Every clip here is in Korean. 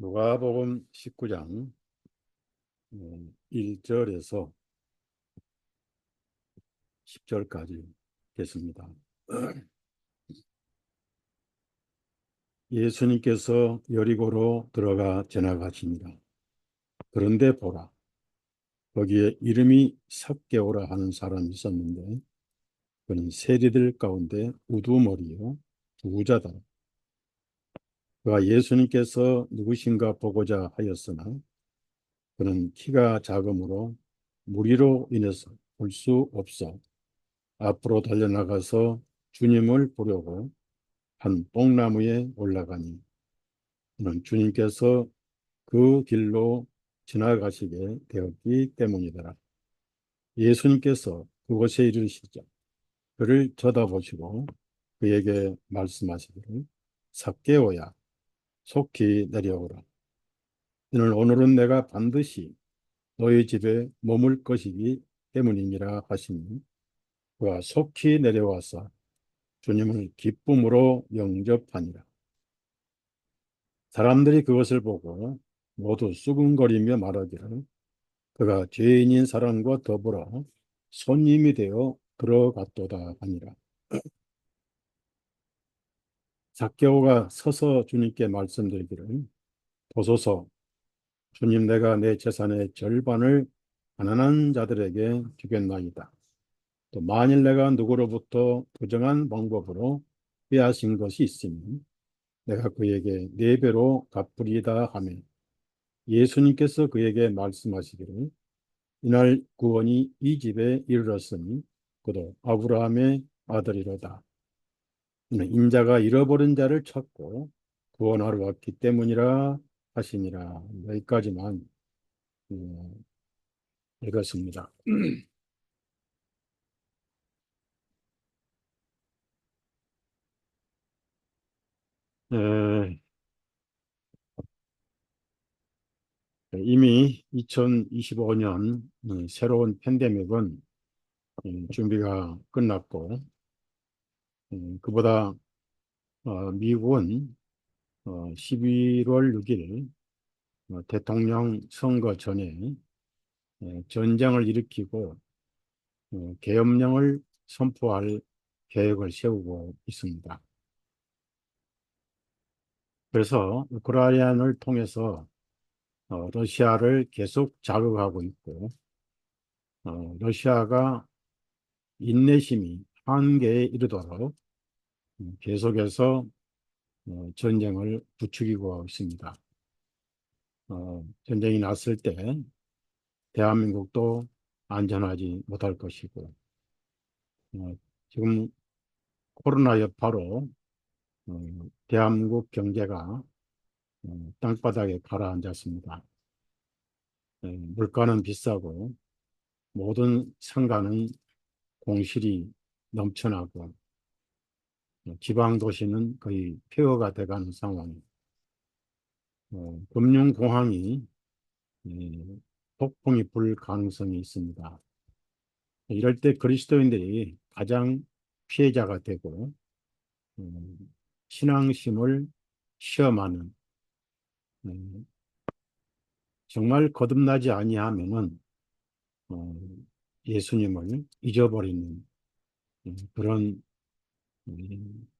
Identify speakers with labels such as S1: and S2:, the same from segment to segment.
S1: 누가복음 19장 1절에서 10절까지 됐습니다. 예수님께서 여리고로 들어가 지나가십니다. 그런데 보라, 거기에 이름이 삭개오라 하는 사람이 있었는데 그는 세리들 가운데 우두머리요 부자다. 그가 예수님께서 누구신가 보고자 하였으나 그는 키가 작으므로 무리로 인해서 볼 수 없어 앞으로 달려나가서 주님을 보려고 한 뽕나무에 올라가니 그는 주님께서 그 길로 지나가시게 되었기 때문이더라. 예수님께서 그곳에 이르시자 그를 쳐다보시고 그에게 말씀하시기를 삭개오야 속히 내려오라. 이는 오늘은 내가 반드시 너희 집에 머물 것이기 때문이니라 하시니 그가 속히 내려와서 주님을 기쁨으로 영접하니라. 사람들이 그것을 보고 모두 수군거리며 말하기를 그가 죄인인 사람과 더불어 손님이 되어 들어갔도다 하니라. 삭개오가 서서 주님께 말씀드리기를 보소서, 주님, 내가 내 재산의 절반을 가난한 자들에게 주겠나이다. 또 만일 내가 누구로부터 부정한 방법으로 빼앗은 것이 있으면 내가 그에게 4배로 갚으리이다 하며 예수님께서 그에게 말씀하시기를 이날 구원이 이 집에 이르렀으니 그도 아브라함의 아들이로다. 이는 인자가 잃어버린 자를 찾고 구원하러 왔기 때문이라 하시니라. 여기까지만 읽었습니다. 에, 이미 2025년 새로운 팬데믹은 준비가 끝났고 그보다 미국은 11월 6일 대통령 선거 전에 전쟁을 일으키고 계엄령을 선포할 계획을 세우고 있습니다. 그래서 우크라이나를 통해서 러시아를 계속 자극하고 있고 러시아가 인내심이 한계에 이르도록 계속해서 전쟁을 부추기고 있습니다. 전쟁이 났을 때 대한민국도 안전하지 못할 것이고 지금 코로나 여파로 대한민국 경제가 땅바닥에 가라앉았습니다. 물가는 비싸고 모든 상가는 공실이 넘쳐나고 지방 도시는 거의 폐허가 돼가는 상황입니다. 금융공황이 폭풍이 불 가능성이 있습니다. 이럴 때 그리스도인들이 가장 피해자가 되고 신앙심을 시험하는 정말 거듭나지 아니하면은 예수님을 잊어버리는 그런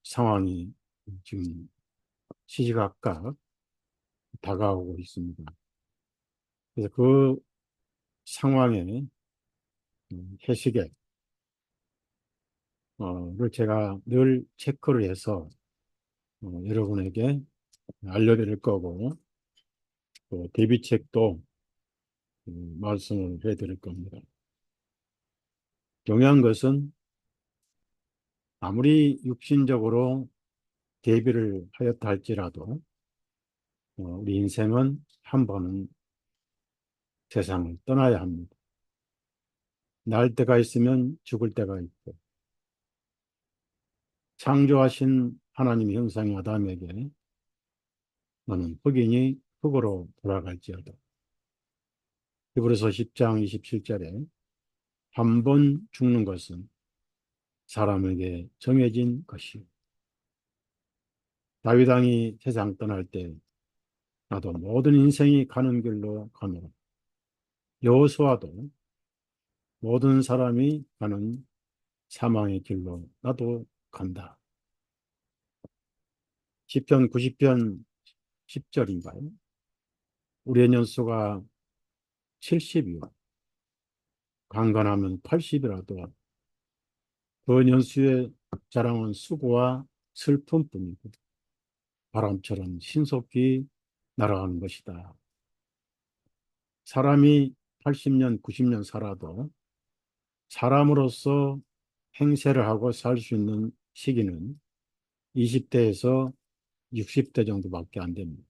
S1: 상황이 지금 시시각각 다가오고 있습니다. 그래서 그 상황에 해시계를 제가 늘 체크를 해서 여러분에게 알려드릴 거고 또 대비책도 말씀을 해드릴 겁니다. 중요한 것은 아무리 육신적으로 대비를 하였다 할지라도 우리 인생은 한 번은 세상을 떠나야 합니다. 날 때가 있으면 죽을 때가 있고 창조하신 하나님의 형상의 아담에게 너는 흑인이 흑으로 돌아갈지어다. 히브리서 10장 27절에 한 번 죽는 것은 사람에게 정해진 것이요. 다윗 왕이 세상 떠날 때 나도 모든 인생이 가는 길로 가노라. 여호수아도 모든 사람이 가는 사망의 길로 나도 간다. 시편 90편 10절인가요? 우리의 연수가 70이요. 강건하면 80이라도 그 연수의 자랑은 수고와 슬픔뿐이고 바람처럼 신속히 날아가는 것이다. 사람이 80년, 90년 살아도 사람으로서 행세를 하고 살 수 있는 시기는 20대에서 60대 정도밖에 안 됩니다.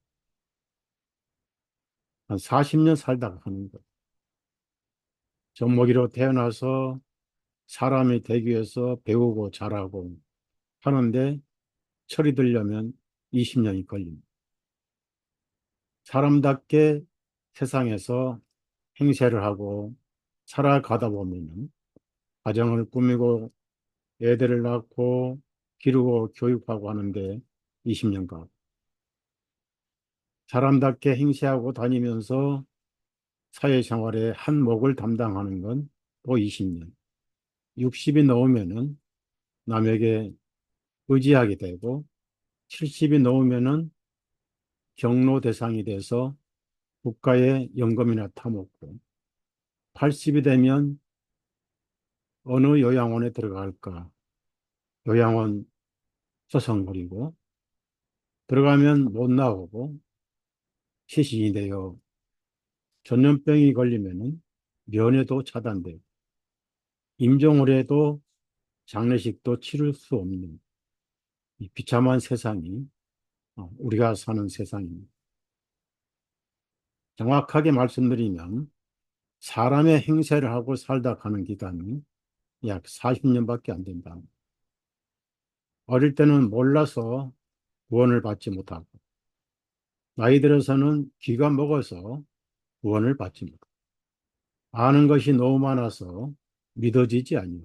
S1: 한 40년 살다가 하는 것. 젖먹이로 태어나서 사람이 되기 위해서 배우고 자라고 하는데 철이 들려면 20년이 걸립니다. 사람답게 세상에서 행세를 하고 살아가다 보면은 가정을 꾸미고 애들을 낳고 기르고 교육하고 하는데 20년간 사람답게 행세하고 다니면서 사회생활의 한 몫을 담당하는 건 또 20년. 60이 넘으면은 남에게 의지하게 되고 70이 넘으면은 경로 대상이 돼서 국가의 연금이나 타먹고 80이 되면 어느 요양원에 들어갈까? 요양원 서성거리고 들어가면 못 나오고 시신이 되어 전염병이 걸리면은 면회도 차단되고 임종을 해도 장례식도 치를 수 없는 이 비참한 세상이 우리가 사는 세상입니다. 정확하게 말씀드리면 사람의 행세를 하고 살다 가는 기간이 약 40년밖에 안 된다. 어릴 때는 몰라서 구원을 받지 못하고 나이 들어서는 귀가 먹어서 구원을 받지 못하고 아는 것이 너무 많아서 믿어지지 아니요.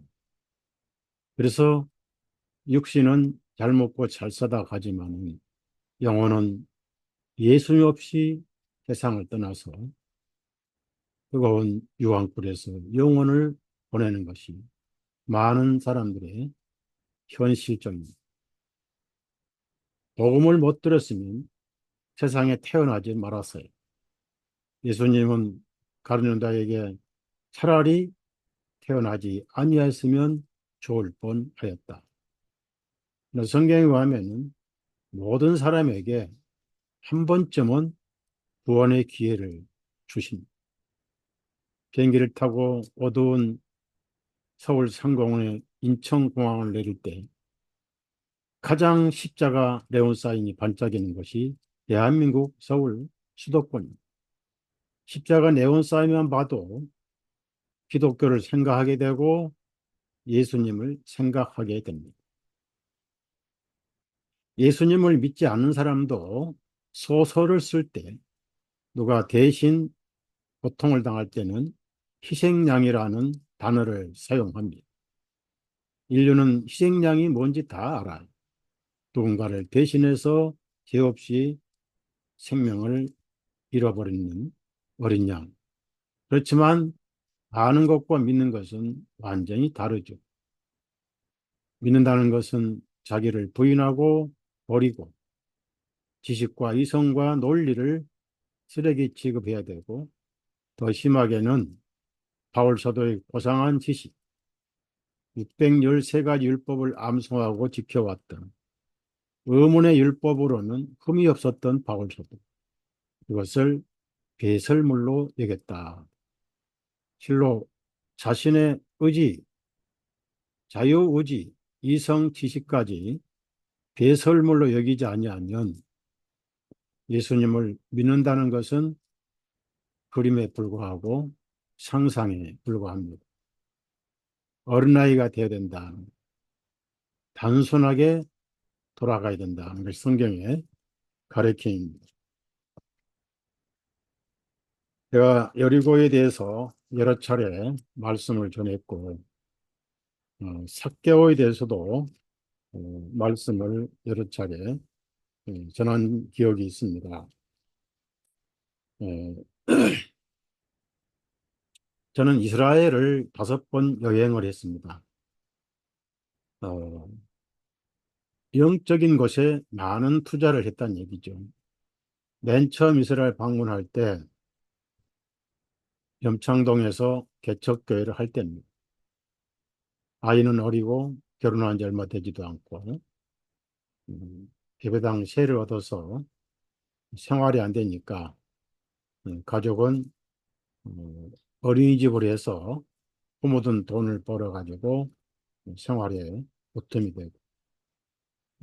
S1: 그래서 육신은 잘 먹고 잘 사다 가지만 영혼은 예수님 없이 세상을 떠나서 뜨거운 유황불에서 영혼을 보내는 것이 많은 사람들의 현실적입니다. 복음을 못 들었으면 세상에 태어나지 말았어요. 예수님은 가룟유다에게 차라리 태어나지 아니하였으면 좋을 뻔하였다. 성경에 의하면 모든 사람에게 한 번쯤은 구원의 기회를 주십니다. 비행기를 타고 어두운 서울 상공의 인천공항을 내릴 때 가장 십자가 네온사인이 반짝이는 것이 대한민국 서울 수도권입니다. 십자가 네온사인만 봐도 기독교를 생각하게 되고 예수님을 생각하게 됩니다. 예수님을 믿지 않는 사람도 소설을 쓸 때 누가 대신 고통을 당할 때는 희생양이라는 단어를 사용합니다. 인류는 희생양이 뭔지 다 알아요. 누군가를 대신해서 죄 없이 생명을 잃어버리는 어린 양. 그렇지만 아는 것과 믿는 것은 완전히 다르죠. 믿는다는 것은 자기를 부인하고 버리고 지식과 이성과 논리를 쓰레기 취급해야 되고 더 심하게는 바울 사도의 고상한 지식, 613가지 율법을 암송하고 지켜왔던 의문의 율법으로는 흠이 없었던 바울 사도. 이것을 배설물로 여겼다. 실로 자신의 의지, 자유의지, 이성 지식까지 배설물로 여기지 아니하면 예수님을 믿는다는 것은 그림에 불과하고 상상에 불과합니다. 어린아이가 되어야 된다. 단순하게 돌아가야 된다. 것이 성경의 가르침입니다. 제가 여리고에 대해서 여러 차례 말씀을 전했고 삭개오에 대해서도 말씀을 여러 차례 전한 기억이 있습니다. 에, 저는 이스라엘을 5번 여행을 했습니다. 어, 영적인 것에 많은 투자를 했다는 얘기죠. 맨 처음 이스라엘 방문할 때 염창동에서 개척교회를 할 때입니다. 아이는 어리고 결혼한 지 얼마 되지도 않고 예배당 세를 얻어서 생활이 안 되니까 가족은 어, 어린이집을 해서 부모든 돈을 벌어가지고 생활에 보탬이 되고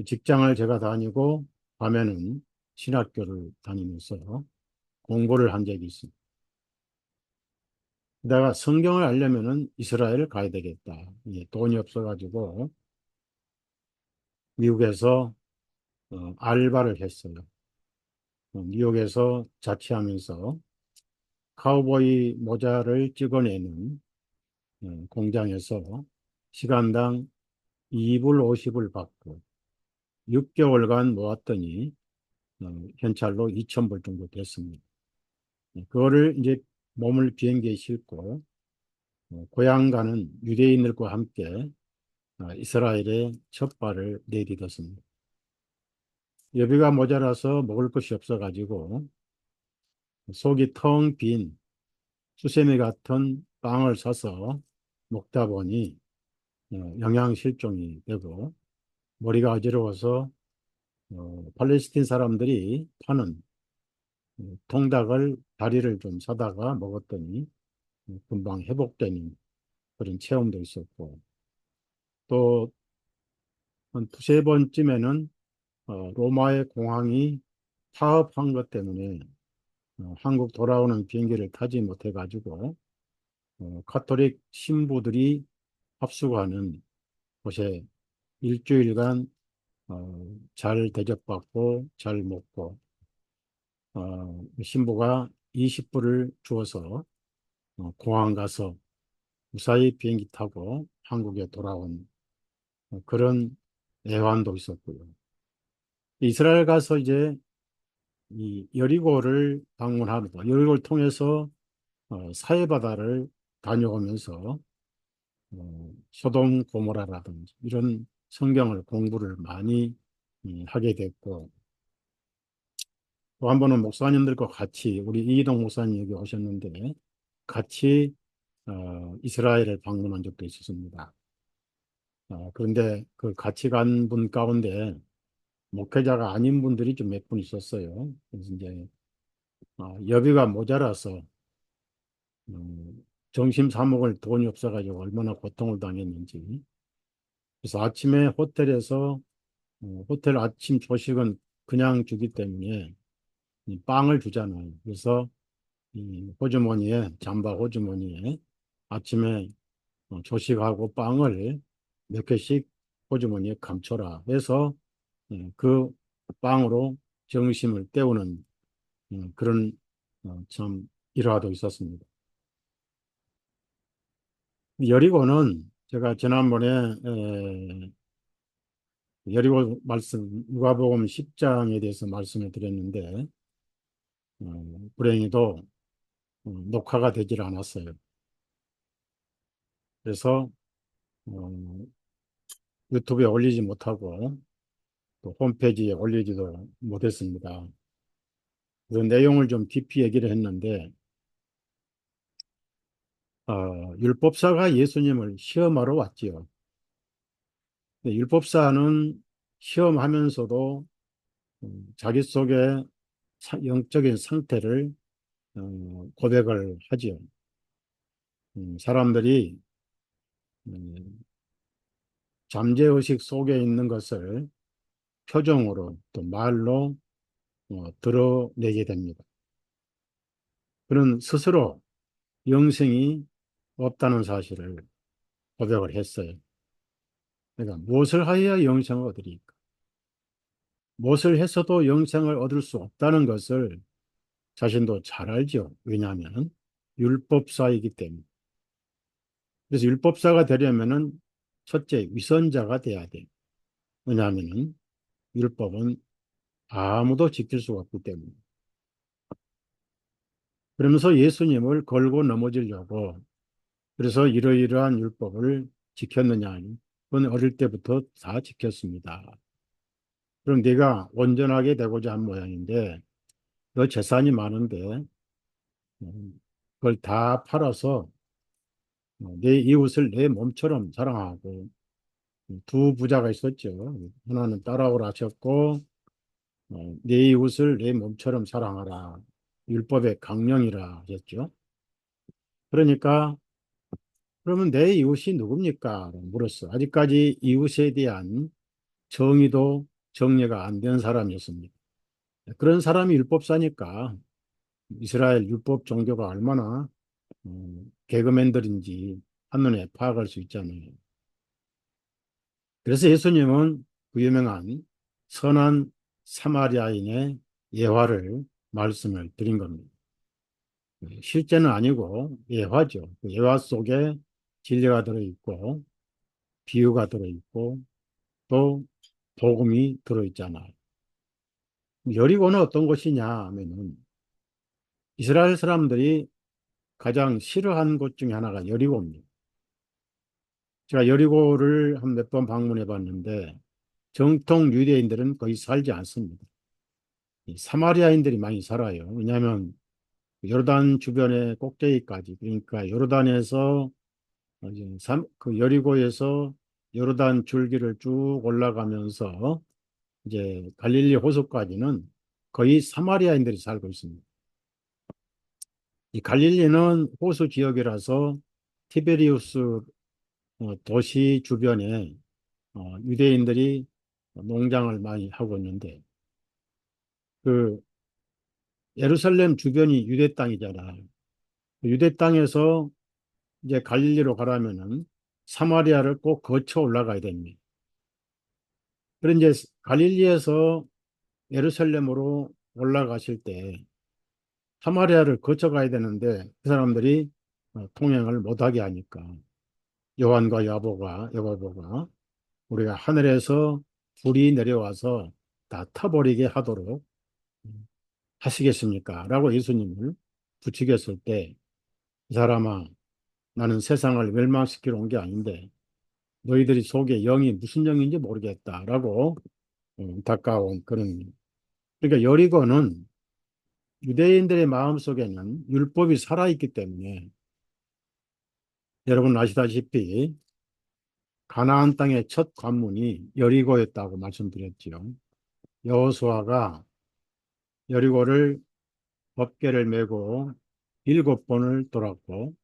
S1: 직장을 제가 다니고 밤에는 신학교를 다니면서 공부를 한 적이 있습니다. 내가 성경을 알려면은 이스라엘을 가야 되겠다. 돈이 없어가지고 미국에서 알바를 했어요. 뉴욕에서 자취하면서 카우보이 모자를 찍어내는 공장에서 시간당 2불 50을 받고 6개월간 모았더니 현찰로 2,000불 정도 됐습니다. 그거를 이제 몸을 비행기에 싣고 고향 가는 유대인들과 함께 이스라엘에 첫 발을 내딛었습니다. 여비가 모자라서 먹을 것이 없어가지고 속이 텅 빈 수세미 같은 빵을 사서 먹다 보니 영양실종이 되고 머리가 어지러워서 팔레스틴 사람들이 파는 통닭을 다리를 좀 사다가 먹었더니 금방 회복되는 그런 체험도 있었고 또 한 두세 번쯤에는 로마의 공항이 파업한 것 때문에 한국 돌아오는 비행기를 타지 못해가지고 카톨릭 신부들이 합숙하는 곳에 일주일간 잘 대접받고 잘 먹고 신부가 20불을 주어서 공항 가서 무사히 비행기 타고 한국에 돌아온 그런 애환도 있었고요. 이스라엘 가서 이제 이 여리고를 방문하고 여리고를 통해서 사해바다를 다녀오면서 소돔 고모라라든지 이런 성경을 공부를 많이 하게 됐고 또 한 번은 목사님들과 같이 우리 이희동 목사님 여기 오셨는데 같이 이스라엘을 방문한 적도 있었습니다. 그런데 그 같이 간 분 가운데 목회자가 아닌 분들이 좀 몇 분 있었어요. 그래서 이제 여비가 모자라서 점심 사 먹을 돈이 없어가지고 얼마나 고통을 당했는지. 그래서 아침에 호텔에서 호텔 아침 조식은 그냥 주기 때문에 이 빵을 주잖아요. 그래서 이 호주머니에 잠바 호주머니에 아침에 조식하고 빵을 몇 개씩 호주머니에 감춰라 해서 그 빵으로 정심을 때우는 그런 참 일화도 있었습니다. 여리고는 제가 지난번에 여리고 말씀 누가복음 10장에 대해서 말씀을 드렸는데 불행히도 녹화가 되질 않았어요. 그래서 어, 유튜브에 올리지 못하고 또 홈페이지에 올리지도 못했습니다. 그 내용을 좀 깊이 얘기를 했는데 율법사가 예수님을 시험하러 왔지요. 근데 율법사는 시험하면서도 자기 속의 영적인 상태를 고백을 하지요. 사람들이 음, 잠재의식 속에 있는 것을 표정으로 또 말로 드러내게 됩니다. 그는 스스로 영생이 없다는 사실을 고백을 했어요. 그러니까 무엇을 하여야 영생을 얻으리까? 무엇을 해서도 영생을 얻을 수 없다는 것을 자신도 잘 알죠. 왜냐하면 율법사이기 때문에. 그래서 율법사가 되려면은 첫째 위선자가 돼야 돼요. 왜냐하면은 율법은 아무도 지킬 수가 없기 때문에. 그러면서 예수님을 걸고 넘어지려고 그래서 이러이러한 율법을 지켰느냐? 그건 어릴 때부터 다 지켰습니다. 그럼 네가 온전하게 되고자 한 모양인데 너 재산이 많은데 그걸 다 팔아서 내 이웃을 내 몸처럼 사랑하고 두 부자가 있었죠. 하나는 따라오라 하셨고 내 이웃을 내 몸처럼 사랑하라. 율법의 강령이라 하셨죠. 그러니까 그러면 내 이웃이 누굽니까? 물었어. 아직까지 이웃에 대한 정의도 정리가 안 된 사람이었습니다. 그런 사람이 율법사니까 이스라엘 율법 종교가 얼마나 개그맨들인지 한눈에 파악할 수 있잖아요. 그래서 예수님은 그 유명한 선한 사마리아인의 예화를 말씀을 드린 겁니다. 실제는 아니고 예화죠. 그 예화 속에 진리가 들어있고 비유가 들어있고 또 복음이 들어있잖아요. 여리고는 어떤 곳이냐 하면은 이스라엘 사람들이 가장 싫어하는 곳 중에 하나가 여리고입니다. 제가 여리고를 한 몇 번 방문해 봤는데 정통 유대인들은 거의 살지 않습니다. 이 사마리아인들이 많이 살아요. 왜냐하면 요르단 주변의 꼭대기까지 그러니까 요르단에서 이제 그 여리고에서 요르단 줄기를 쭉 올라가면서 이제 갈릴리 호수까지는 거의 사마리아인들이 살고 있습니다. 이 갈릴리는 호수 지역이라서 티베리우스 도시 주변에 유대인들이 농장을 많이 하고 있는데 그 예루살렘 주변이 유대 땅이잖아. 유대 땅에서 이제 갈릴리로 가려면은 사마리아를 꼭 거쳐 올라가야 됩니다. 그런데 이제 갈릴리에서 예루살렘으로 올라가실 때 사마리아를 거쳐 가야 되는데 그 사람들이 통행을 못하게 하니까 요한과 야고보가 우리가 하늘에서 불이 내려와서 다 타버리게 하도록 하시겠습니까? 라고 예수님을 부추겼을 때 이 사람아 나는 세상을 멸망시키러 온 게 아닌데 너희들이 속에 영이 무슨 영인지 모르겠다라고 안타까운 그런 그러니까 여리고는 유대인들의 마음속에는 율법이 살아있기 때문에 여러분 아시다시피 가나안 땅의 첫 관문이 여리고였다고 말씀드렸지요. 여호수아가 여리고를 법궤를 메고 7번을 돌았고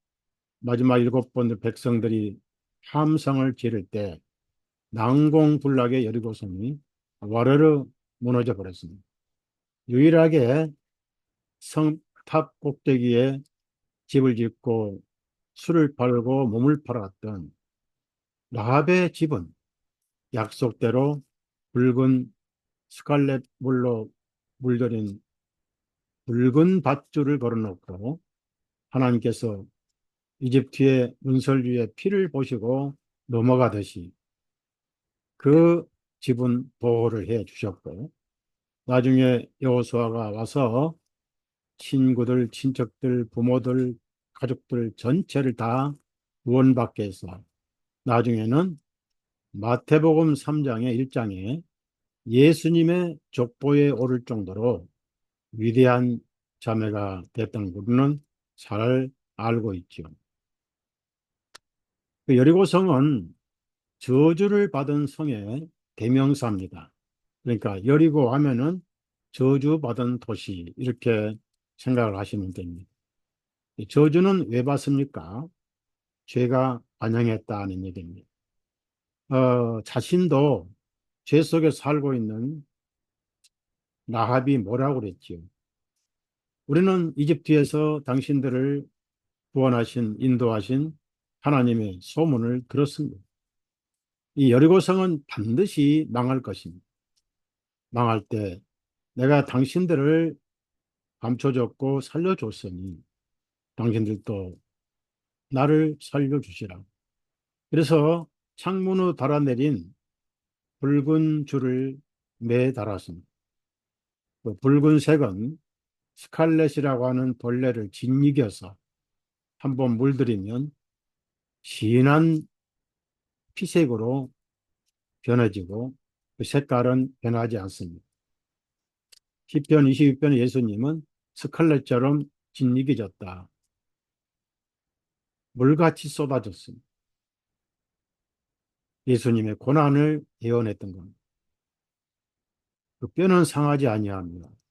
S1: 마지막 7번을 백성들이 함성을 지를 때 난공불락의 여리고성이 와르르 무너져 버렸습니다. 유일하게 성탑 꼭대기에 집을 짓고 술을 팔고 몸을 팔았던 라합의 집은 약속대로 붉은 스칼렛 물로 물들인 붉은 밧줄을 걸어놓고 하나님께서 이집트의 문설 위에 피를 보시고 넘어가듯이 그 집은 보호를 해 주셨고 나중에 여호수아가 와서 친구들, 친척들, 부모들, 가족들 전체를 다 구원받게 해서 나중에는 마태복음 3장의 1장에 예수님의 족보에 오를 정도로 위대한 자매가 됐다는 것은 잘 알고 있죠. 그 여리고성은 저주를 받은 성의 대명사입니다. 그러니까 여리고 하면은 저주받은 도시 이렇게 생각을 하시면 됩니다. 이 저주는 왜 받습니까? 죄가 반영했다는 얘기입니다. 자신도 죄 속에 살고 있는 라합이 뭐라고 그랬지요? 우리는 이집트에서 당신들을 구원하신, 인도하신 하나님의 소문을 들었습니다. 이 여리고성은 반드시 망할 것입니다. 망할 때 내가 당신들을 감춰줬고 살려줬으니 당신들도 나를 살려주시라. 그래서 창문으로 달아내린 붉은 줄을 매 달았습니다. 그 붉은색은 스칼렛이라고 하는 벌레를 짓이겨서 한번 물들이면 진한 피색으로 변해지고 그 색깔은 변하지 않습니다. 시편 22편의 예수님은 스칼렛처럼 짓이겨졌다. 물같이 쏟아졌습니다. 예수님의 고난을 예언했던 겁니다. 그 뼈는 상하지 아니하며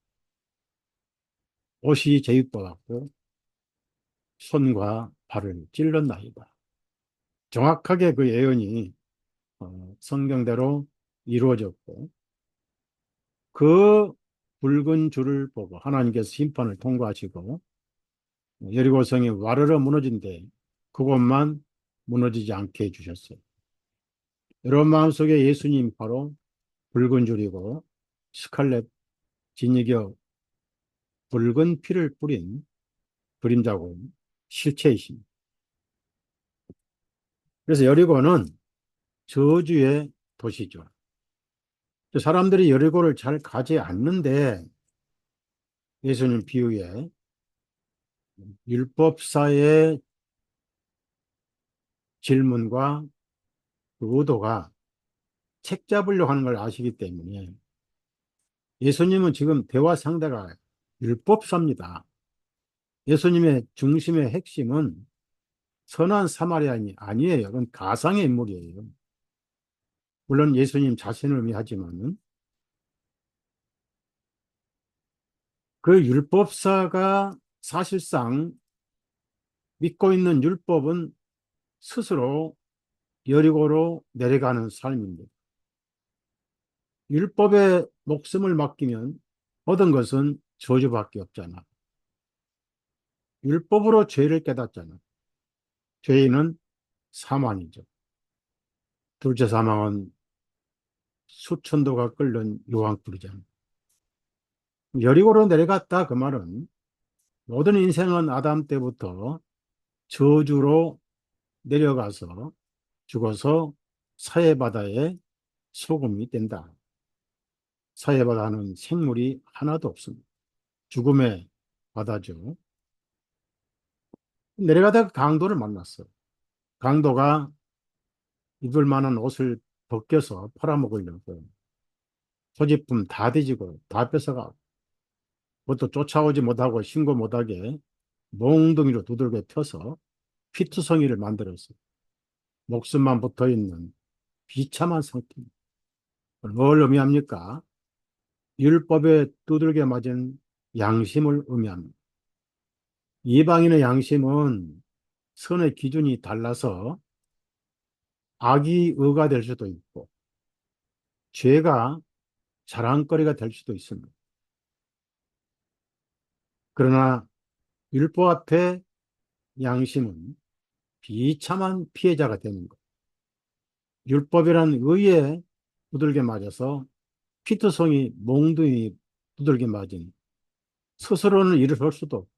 S1: 옷이 제육받았고 손과 발을 찔렀나이다. 정확하게 그 예언이 성경대로 이루어졌고 그 붉은 줄을 보고 하나님께서 심판을 통과하시고 여리고성이 와르르 무너진데 그것만 무너지지 않게 해주셨어요. 여러분 마음속에 예수님 바로 붉은 줄이고 스칼렛 진이겨 붉은 피를 뿌린 그림자고 실체이십니다. 그래서 여리고는 저주의 도시죠. 사람들이 여리고를 잘 가지 않는데 예수님 비유에 율법사의 질문과 그 의도가 책 잡으려고 하는 걸 아시기 때문에 예수님은 지금 대화 상대가 율법사입니다. 예수님의 중심의 핵심은 선한 사마리아인이 아니에요. 그건 가상의 인물이에요. 물론 예수님 자신을 의미하지만은 그 율법사가 사실상 믿고 있는 율법은 스스로 여리고로 내려가는 삶입니다. 율법에 목숨을 맡기면 얻은 것은 저주밖에 없잖아. 율법으로 죄를 깨닫잖아. 죄인은 사망이죠. 둘째 사망은 수천도가 끓는 유황불이잖아. 여리고로 내려갔다 그 말은 모든 인생은 아담 때부터 저주로 내려가서 죽어서 사해바다에 소금이 된다. 사해바다는 생물이 하나도 없습니다. 죽음의 바다죠. 내려가다가 강도를 만났어요. 강도가 입을 만한 옷을 벗겨서 팔아먹으려고 소지품 다 뒤지고 다 뺏어가 그것도 쫓아오지 못하고 신고 못하게 몽둥이로 두들겨 펴서 피투성이를 만들었어요. 목숨만 붙어있는 비참한 상태입니다. 뭘 의미합니까? 율법에 두들겨 맞은 양심을 의미합니다. 이방인의 양심은 선의 기준이 달라서 악이 의가 될 수도 있고 죄가 자랑거리가 될 수도 있습니다. 그러나 율법 앞에 양심은 비참한 피해자가 되는 것. 율법이란 의에 두들겨 맞아서 피투성이 몽둥이 두들겨 맞은 스스로는 일어설 수도 없고.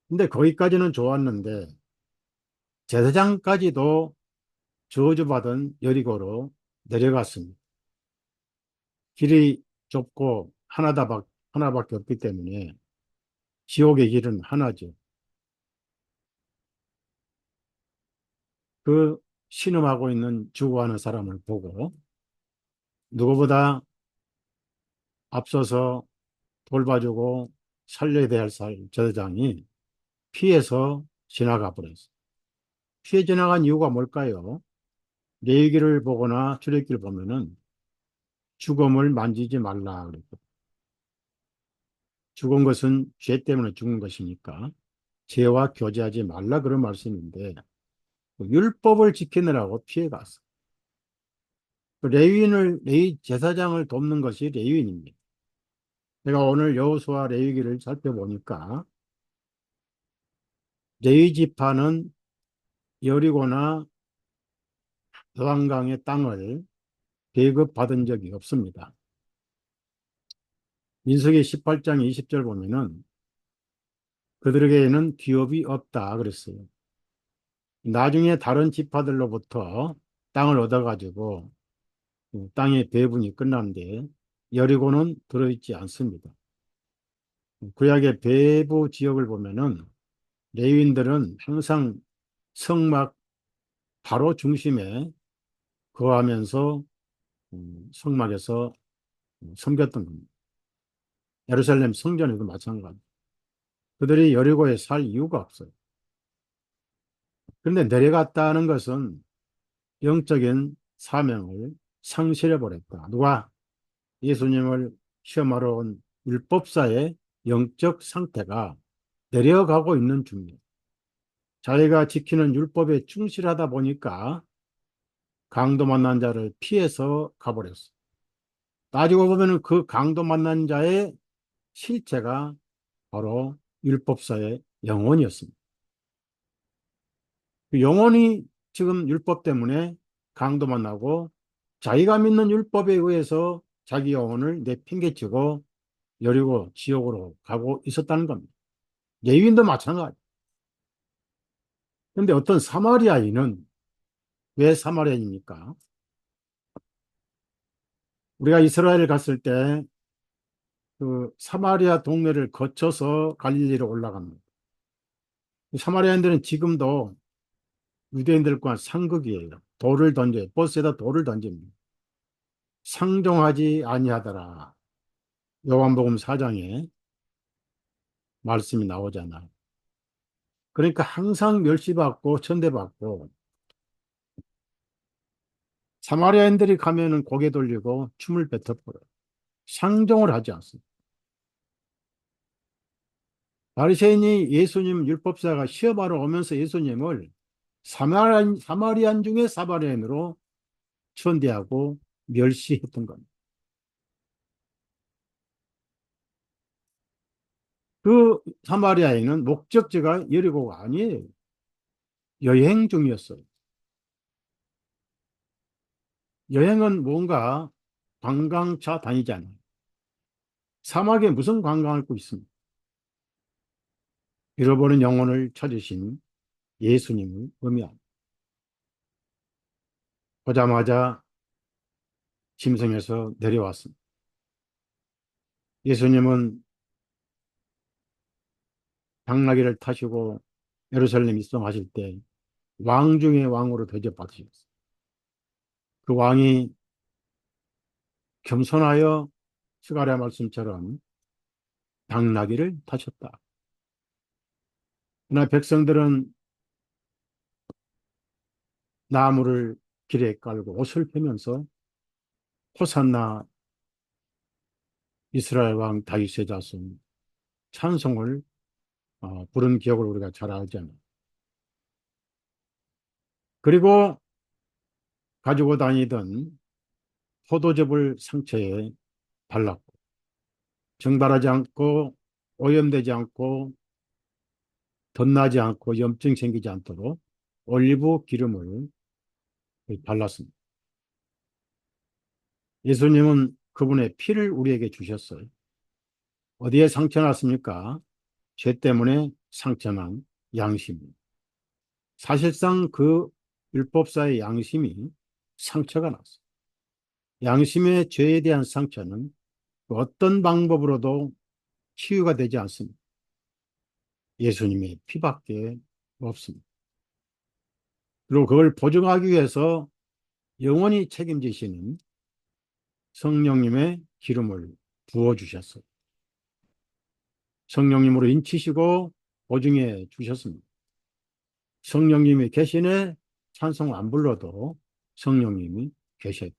S1: 근데 거기까지는 좋았는데 제사장까지도 저주받은 여리고로 내려갔습니다. 길이 좁고 하나밖에 없기 때문에 지옥의 길은 하나죠. 그 신음하고 있는 죽어가는 사람을 보고 누구보다 앞서서 돌봐주고 살려야 될 제사장이 피해서 지나가 버렸어요. 피해 지나간 이유가 뭘까요? 레위기를 보거나 출애굽기를 보면은 죽음을 만지지 말라 그랬고 죽은 것은 죄 때문에 죽은 것이니까 죄와 교제하지 말라 그런 말씀인데 율법을 지키느라고 피해갔어. 레위 제사장을 돕는 것이 레위인입니다. 제가 오늘 여호수아 레위기를 살펴보니까 레위 지파는 여리고나 요단강의 땅을 배급받은 적이 없습니다. 민수기 18장 20절 보면은 그들에게는 기업이 없다 그랬어요. 나중에 다른 지파들로부터 땅을 얻어가지고 땅의 배분이 끝났는데 여리고는 들어있지 않습니다. 구약의 배부 지역을 보면은 레위인들은 항상 성막 바로 중심에 거하면서 성막에서 섬겼던 겁니다. 예루살렘 성전에도 마찬가지. 그들이 여리고에 살 이유가 없어요. 그런데 내려갔다는 것은 영적인 사명을 상실해 버렸다. 누가? 예수님을 시험하러 온 율법사의 영적 상태가 내려가고 있는 중이에요. 자기가 지키는 율법에 충실하다 보니까 강도 만난 자를 피해서 가버렸어. 따지고 보면 그 강도 만난 자의 실체가 바로 율법사의 영혼이었습니다. 그 영혼이 지금 율법 때문에 강도 만나고 자기가 믿는 율법에 의해서 자기 영혼을 내팽개치고 여리고 지옥으로 가고 있었다는 겁니다. 레위인도 마찬가지. 그런데 어떤 사마리아인은 왜 사마리아인입니까? 우리가 이스라엘 갔을 때 그 사마리아 동네를 거쳐서 갈릴리로 올라갑니다. 사마리아인들은 지금도 유대인들과 상극이에요. 돌을 던져요. 버스에다 돌을 던집니다. 상종하지 아니하더라. 요한복음 4장에 말씀이 나오잖아요. 그러니까 항상 멸시받고 천대받고 사마리아인들이 가면은 고개 돌리고 춤을 뱉어버려요. 상종을 하지 않습니다. 바리새인이 예수님 율법사가 시험하러 오면서 예수님을 사마리안 중에 사마리아인으로 천대하고 멸시했던 겁니다. 그 사마리아인은 목적지가 여리고가 아니에요. 여행 중이었어요. 여행은 뭔가 관광차 다니잖아요. 사막에 무슨 관광할 거 있습니까? 잃어버린 영혼을 찾으신 예수님을 의미합니다. 보자마자 짐승에서 내려왔습니다. 예수님은 당나귀를 타시고 예루살렘 입성하실 때 왕 중의 왕으로 대접받으셨어요. 그 왕이 겸손하여 스가랴 말씀처럼 당나귀를 타셨다. 그러나 백성들은 나무를 길에 깔고 옷을 펴면서 호산나 이스라엘 왕 다윗의 자손 찬송을 부른 기억을 우리가 잘 알잖아요. 그리고 가지고 다니던 포도즙을 상처에 발랐고 증발하지 않고 오염되지 않고 덧나지 않고 염증 생기지 않도록 올리브 기름을 발랐습니다. 예수님은 그분의 피를 우리에게 주셨어요. 어디에 상처 났습니까? 죄 때문에 상처난 양심입니다. 사실상 그 율법사의 양심이 상처가 났어요. 양심의 죄에 대한 상처는 어떤 방법으로도 치유가 되지 않습니다. 예수님의 피밖에 없습니다. 그리고 그걸 보증하기 위해서 영원히 책임지시는 성령님의 기름을 부어주셨어요. 성령님으로 인치시고 보증해 주셨습니다. 성령님이 계시네 찬송 안 불러도 성령님이 계셔요.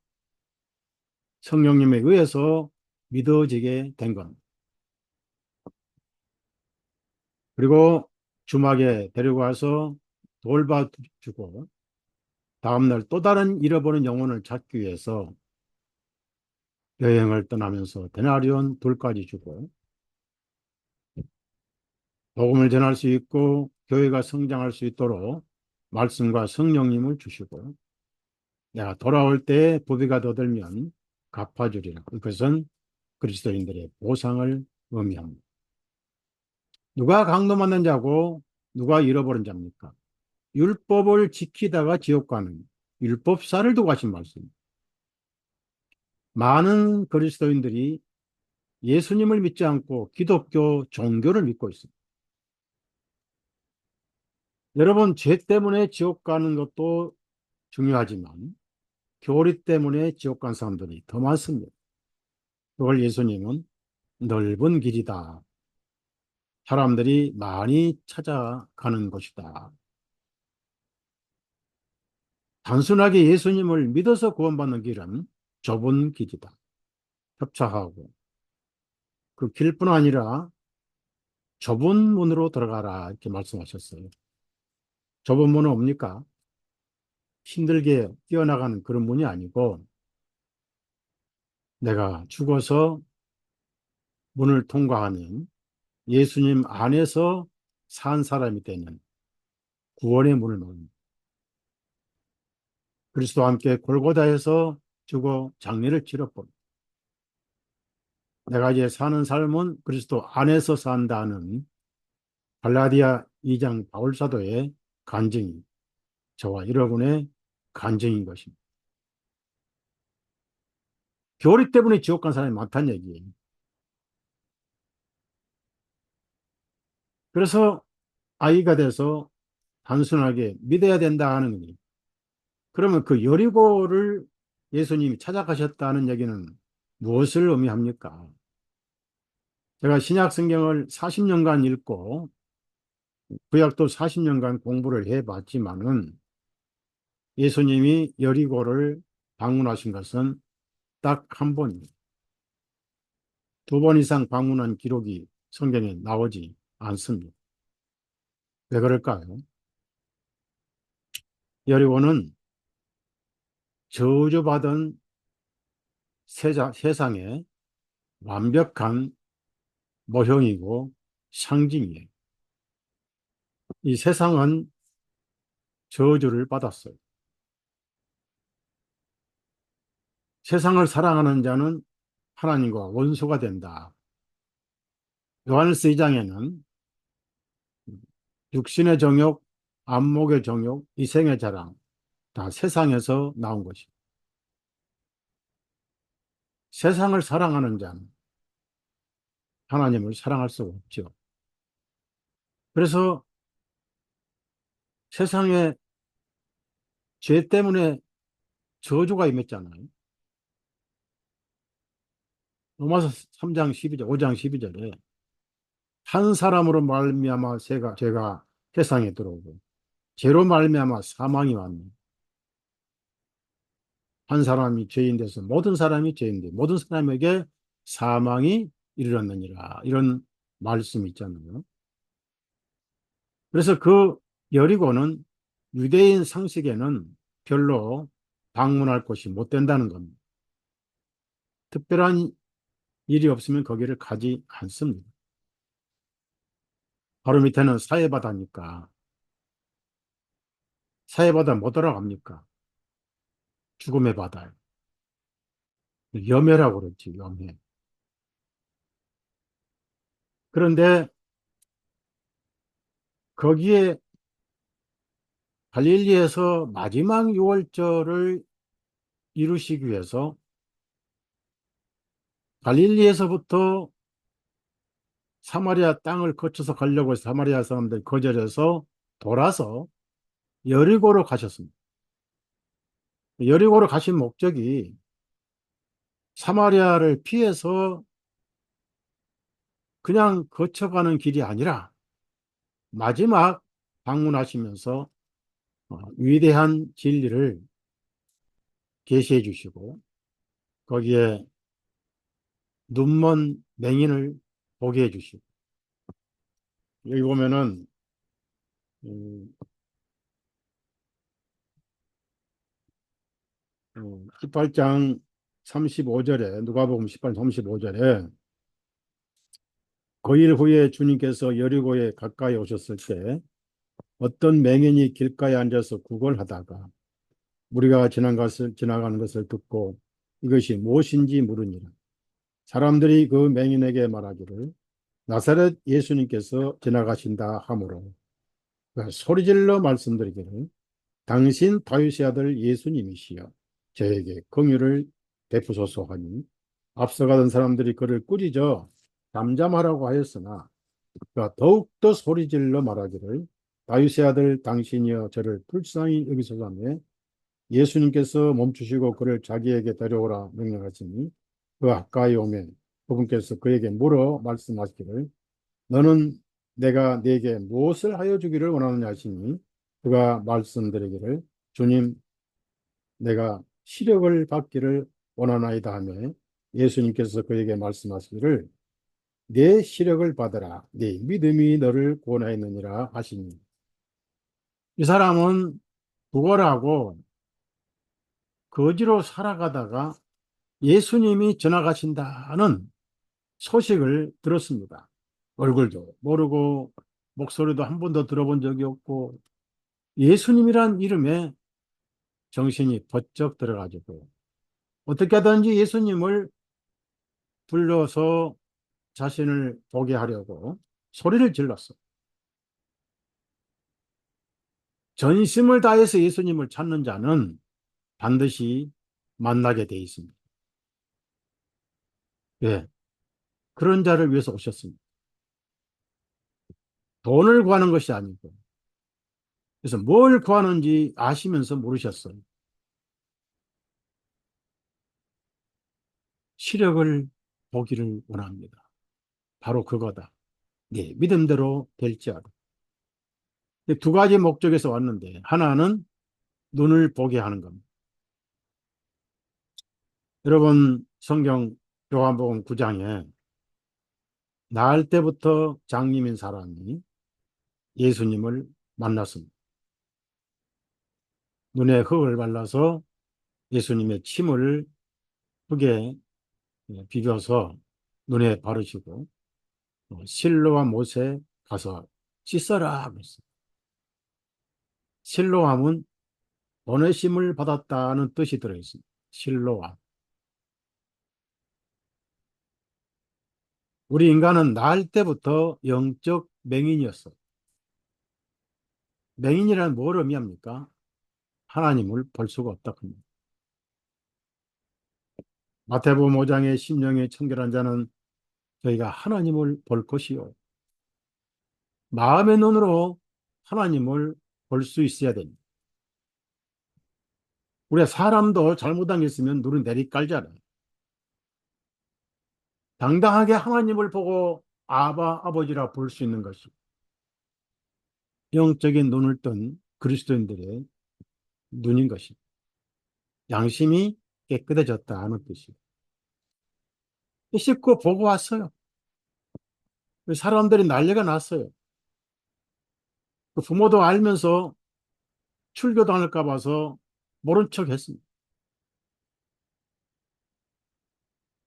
S1: 성령님에 의해서 믿어지게 된 겁니다. 그리고 주막에 데리고 와서 돌봐주고 다음날 또 다른 잃어버린 영혼을 찾기 위해서 여행을 떠나면서 데나리온 돌까지 주고 복음을 전할 수 있고 교회가 성장할 수 있도록 말씀과 성령님을 주시고 내가 돌아올 때 부비가 더 들면 갚아주리라. 그것은 그리스도인들의 보상을 의미합니다. 누가 강도 맞는 자고 누가 잃어버린 자입니까? 율법을 지키다가 지옥 가는 율법사를 두고 하신 말씀. 많은 그리스도인들이 예수님을 믿지 않고 기독교 종교를 믿고 있습니다. 여러분, 죄 때문에 지옥 가는 것도 중요하지만 교리 때문에 지옥 간 사람들이 더 많습니다. 그걸 예수님은 넓은 길이다. 사람들이 많이 찾아가는 곳이다. 단순하게 예수님을 믿어서 구원받는 길은 좁은 길이다. 협착하고 그 길뿐 아니라 좁은 문으로 들어가라 이렇게 말씀하셨어요. 좁은 문은 뭡니까? 힘들게 뛰어나가는 그런 문이 아니고 내가 죽어서 문을 통과하는 예수님 안에서 산 사람이 되는 구원의 문을 열는 그리스도와 함께 골고다에서 죽어 장례를 치렀고 내가 이제 사는 삶은 그리스도 안에서 산다는 갈라디아 2장 바울사도의 간증이 저와 여러분의 간증인 것입니다. 교리 때문에 지옥 간 사람이 많다는 얘기예요. 그래서 아이가 돼서 단순하게 믿어야 된다 하는 얘기. 그러면 그 여리고를 예수님이 찾아가셨다는 얘기는 무엇을 의미합니까? 제가 신약 성경을 40년간 읽고 구약도 40년간 공부를 해봤지만은 예수님이 여리고를 방문하신 것은 딱 한 번입니다. 2번 이상 방문한 기록이 성경에 나오지 않습니다. 왜 그럴까요? 여리고는 저주받은 세상의 완벽한 모형이고 상징이에요. 이 세상은 저주를 받았어요. 세상을 사랑하는 자는 하나님과 원수가 된다. 요한일서 2장에는 육신의 정욕, 안목의 정욕, 이생의 자랑 다 세상에서 나온 것이다. 세상을 사랑하는 자는 하나님을 사랑할 수가 없죠. 그래서 세상에 죄 때문에 저주가 임했잖아요. 로마서 3장 12절, 5장 12절에 한 사람으로 말미암아 죄가 세상에 들어오고 죄로 말미암아 사망이 왔네. 한 사람이 죄인 돼서 모든 사람이 죄인 돼 모든 사람에게 사망이 이르렀느니라 이런 말씀이 있잖아요. 그래서 그 여리고는 유대인 상식에는 별로 방문할 곳이 못 된다는 겁니다. 특별한 일이 없으면 거기를 가지 않습니다. 바로 밑에는 사해바다니까 사해바다 못 들어갑니까? 죽음의 바다에 염해라고 그랬지 염해. 그런데 거기에 갈릴리에서 마지막 유월절을 이루시기 위해서 갈릴리에서부터 사마리아 땅을 거쳐서 가려고 해서 사마리아 사람들 거절해서 돌아서 여리고로 가셨습니다. 여리고로 가신 목적이 사마리아를 피해서 그냥 거쳐가는 길이 아니라 마지막 방문하시면서 위대한 진리를 계시해 주시고 거기에 눈먼 맹인을 보게 해 주시고 여기 보면은 18장 35절에 누가복음 18장 35절에 그 일 후에 주님께서 여리고에 가까이 오셨을 때 어떤 맹인이 길가에 앉아서 구걸하다가 무리가 지나가는 것을 듣고 이것이 무엇인지 물으니라. 사람들이 그 맹인에게 말하기를 나사렛 예수님께서 지나가신다 하므로 소리질러 말씀드리기를 당신 다윗의 아들 예수님이시여 저에게 긍휼을 베푸소서 하니 앞서가던 사람들이 그를 꾸짖어 잠잠하라고 하였으나 그가 더욱더 소리질러 말하기를 다윗의 아들 당신이여 저를 불쌍히 여기소서하며 예수님께서 멈추시고 그를 자기에게 데려오라 명령하시니 그 가까이 오면 그분께서 그에게 물어 말씀하시기를 너는 내가 네게 무엇을 하여 주기를 원하느냐 하시니 그가 말씀드리기를 주님 내가 시력을 받기를 원하나이다 하며 예수님께서 그에게 말씀하시기를 내 시력을 받으라 네 믿음이 너를 구원하였느니라 하시니 이 사람은 구걸하고 거지로 살아가다가 예수님이 지나가신다는 소식을 들었습니다. 얼굴도 모르고 목소리도 한 번도 들어본 적이 없고 예수님이란 이름에 정신이 번쩍 들어가지고 어떻게든지 예수님을 불러서 자신을 보게 하려고 소리를 질렀어. 전심을 다해서 예수님을 찾는 자는 반드시 만나게 돼 있습니다. 예, 그런 자를 위해서 오셨습니다. 돈을 구하는 것이 아니고 그래서 뭘 구하는지 아시면서 모르셨어요. 시력을 보기를 원합니다. 바로 그거다. 네, 믿음대로 될지어다. 두 가지 목적에서 왔는데 하나는 눈을 보게 하는 겁니다. 여러분 성경 요한복음 9장에 나을 때부터 장님인 사람이 예수님을 만났습니다. 눈에 흙을 발라서 예수님의 침을 흙에 비벼서 눈에 바르시고 실로와 못에 가서 씻어라 그랬어요. 실로함은 보내심을 받았다는 뜻이 들어있습니다. 실로함. 우리 인간은 날 때부터 영적 맹인이었어요. 맹인이란 뭘 의미합니까? 하나님을 볼 수가 없다. 마태복음 5장의 심령이 청결한 자는 저희가 하나님을 볼 것이요. 마음의 눈으로 하나님을 볼 수 있어야 됩니다. 우리가 사람도 잘못한 게 있으면 눈을 내리깔잖아요. 당당하게 하나님을 보고 아바, 아버지라 볼 수 있는 것이 영적인 눈을 뜬 그리스도인들의 눈인 것입니다. 양심이 깨끗해졌다 하는 뜻이에요. 씻고 보고 왔어요. 사람들이 난리가 났어요. 그 부모도 알면서 출교당할까 봐서 모른 척 했습니다.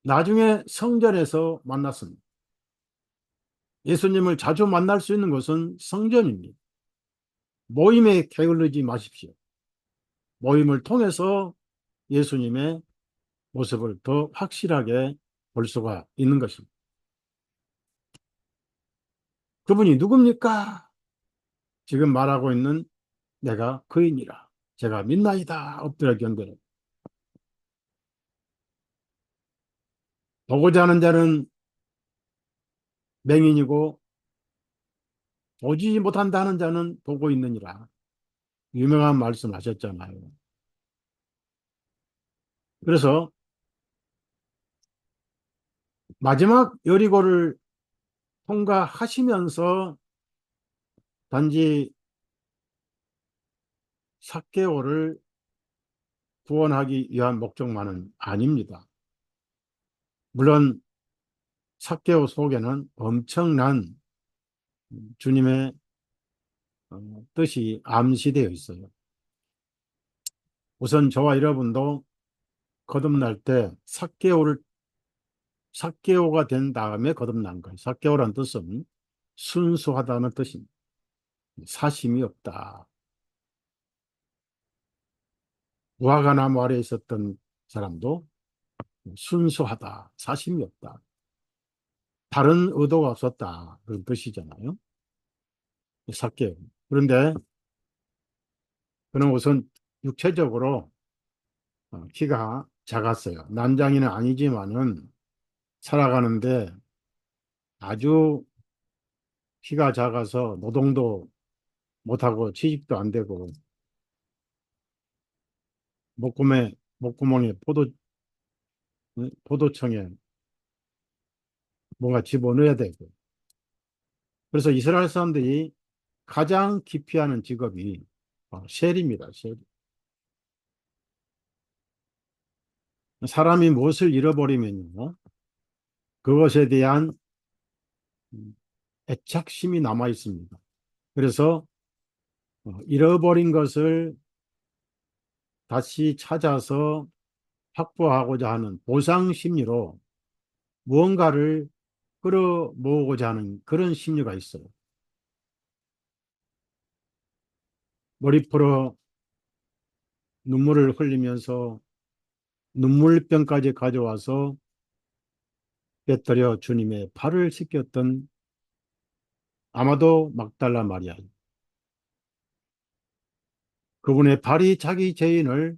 S1: 나중에 성전에서 만났습니다. 예수님을 자주 만날 수 있는 곳은 성전입니다. 모임에 게을르지 마십시오. 모임을 통해서 예수님의 모습을 더 확실하게 볼 수가 있는 것입니다. 그분이 누굽니까? 지금 말하고 있는 내가 그이니라. 제가 믿나이다. 엎드려 견디는. 보고자 하는 자는 맹인이고 보지 못한다는 자는 보고 있느니라. 유명한 말씀 하셨잖아요. 그래서 마지막 여리고를 통과하시면서 단지 삭개오를 구원하기 위한 목적만은 아닙니다. 물론 삭개오 속에는 엄청난 주님의 뜻이 암시되어 있어요. 우선 저와 여러분도 거듭날 때 삭개오가 된 다음에 거듭난 거예요. 삭개오란 뜻은 순수하다는 뜻입니다. 사심이 없다. 무화과 나무 아래에 있었던 사람도 순수하다. 사심이 없다. 다른 의도가 없었다. 그런 뜻이잖아요. 삭개오. 그런데 그는 우선 육체적으로 키가 작았어요. 난장이는 아니지만은 살아가는데 아주 키가 작아서 노동도 못하고 취직도 안 되고 목구멍에 포도청에 뭔가 집어넣어야 되고. 그래서 이스라엘 사람들이 가장 기피하는 직업이 셀입니다. 셀. 사람이 무엇을 잃어버리면요, 그것에 대한 애착심이 남아 있습니다. 그래서 잃어버린 것을 다시 찾아서 확보하고자 하는 보상 심리로 무언가를 끌어모으고자 하는 그런 심리가 있어요. 머리 풀어 눈물을 흘리면서 눈물병까지 가져와서 빼뜨려 주님의 발을 씻겼던 아마도 막달라 마리아. 그분의 발이 자기 죄인을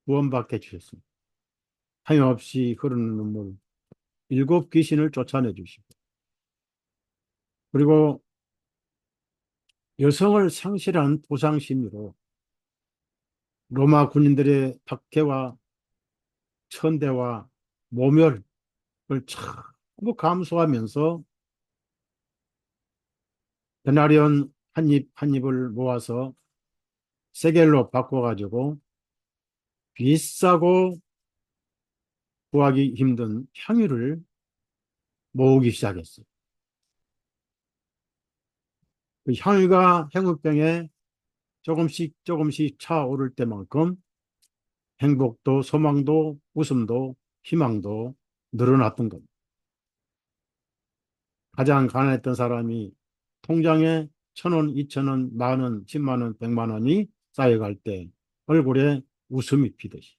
S1: 구원받게 주셨습니다. 하염없이 흐르는 눈물, 일곱 귀신을 쫓아내 주시고, 그리고 여성을 상실한 보상 심리로 로마 군인들의 박해와 천대와 모멸을 전부 감수하면서 데나리온 한 입 한 입을 모아서 세겔로 바꿔가지고 비싸고 구하기 힘든 향유를 모으기 시작했어요. 그 향유가 향유병에 조금씩 조금씩 차오를 때만큼 행복도 소망도 웃음도 희망도 늘어났던 겁니다. 가장 가난했던 사람이 통장에 1,000원, 2,000원, 10,000원, 10만 원, 100만 원이 쌓여갈 때 얼굴에 웃음이 피듯이.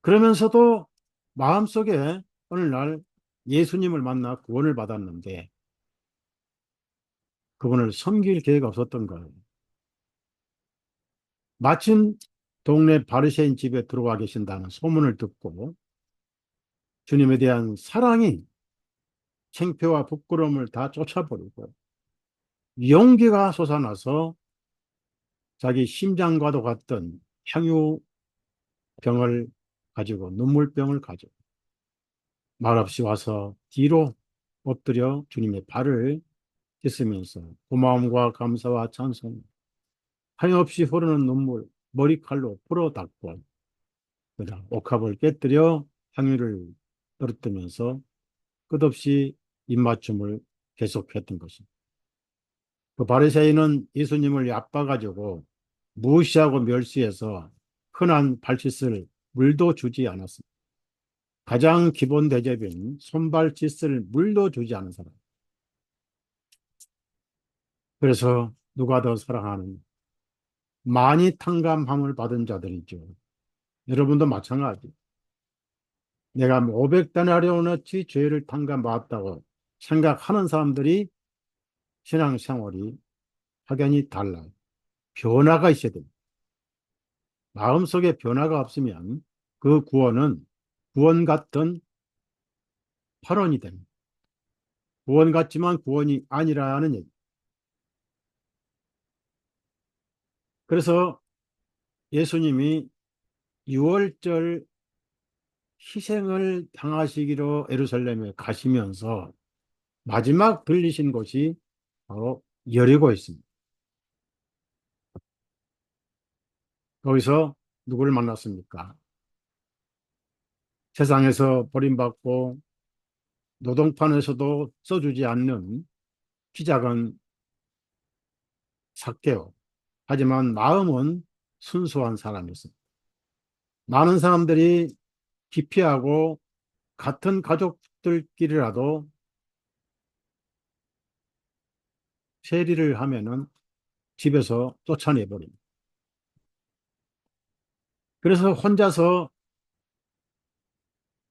S1: 그러면서도 마음속에 어느 날 예수님을 만나 구원을 받았는데 그분을 섬길 계획이 없었던 거예요. 마침 동네 바리새인 집에 들어와 계신다는 소문을 듣고 주님에 대한 사랑이 창피와 부끄러움을 다 쫓아버리고 용기가 솟아나서 자기 심장과도 같던 향유병을 가지고 눈물병을 가지고 말없이 와서 뒤로 엎드려 주님의 발을 씻으면서 고마움과 감사와 찬송, 하염없이 흐르는 눈물 머리칼로 풀어 닦고 옥합을 깨뜨려 향유를 떨어뜨리면서 끝없이 입맞춤을 계속했던 것입니다. 그 바리새인은 예수님을 얕봐가지고 무시하고 멸시해서 흔한 발짓을 물도 주지 않았습니다. 가장 기본 대접인 손발짓을 물도 주지 않은 사람. 그래서 누가 더 사랑하는 많이 탕감함을 받은 자들이죠. 여러분도 마찬가지. 내가 500데나리온어치 죄를 탕감받았다고 생각하는 사람들이 신앙생활이 확연히 달라요. 변화가 있어야 됩니다. 마음속에 변화가 없으면 그 구원은 구원 같은 발언이 됩니다. 구원 같지만 구원이 아니라는 얘기. 그래서 예수님이 6월절 희생을 당하시기로 예루살렘에 가시면서 마지막 들리신 곳이 바로 여리고였습니다. 거기서 누구를 만났습니까? 세상에서 버림받고 노동판에서도 써주지 않는 키 작은 삭개오. 하지만 마음은 순수한 사람이었습니다. 많은 사람들이 기피하고 같은 가족들끼리라도 세리를 하면은 집에서 쫓아내버립니다. 그래서 혼자서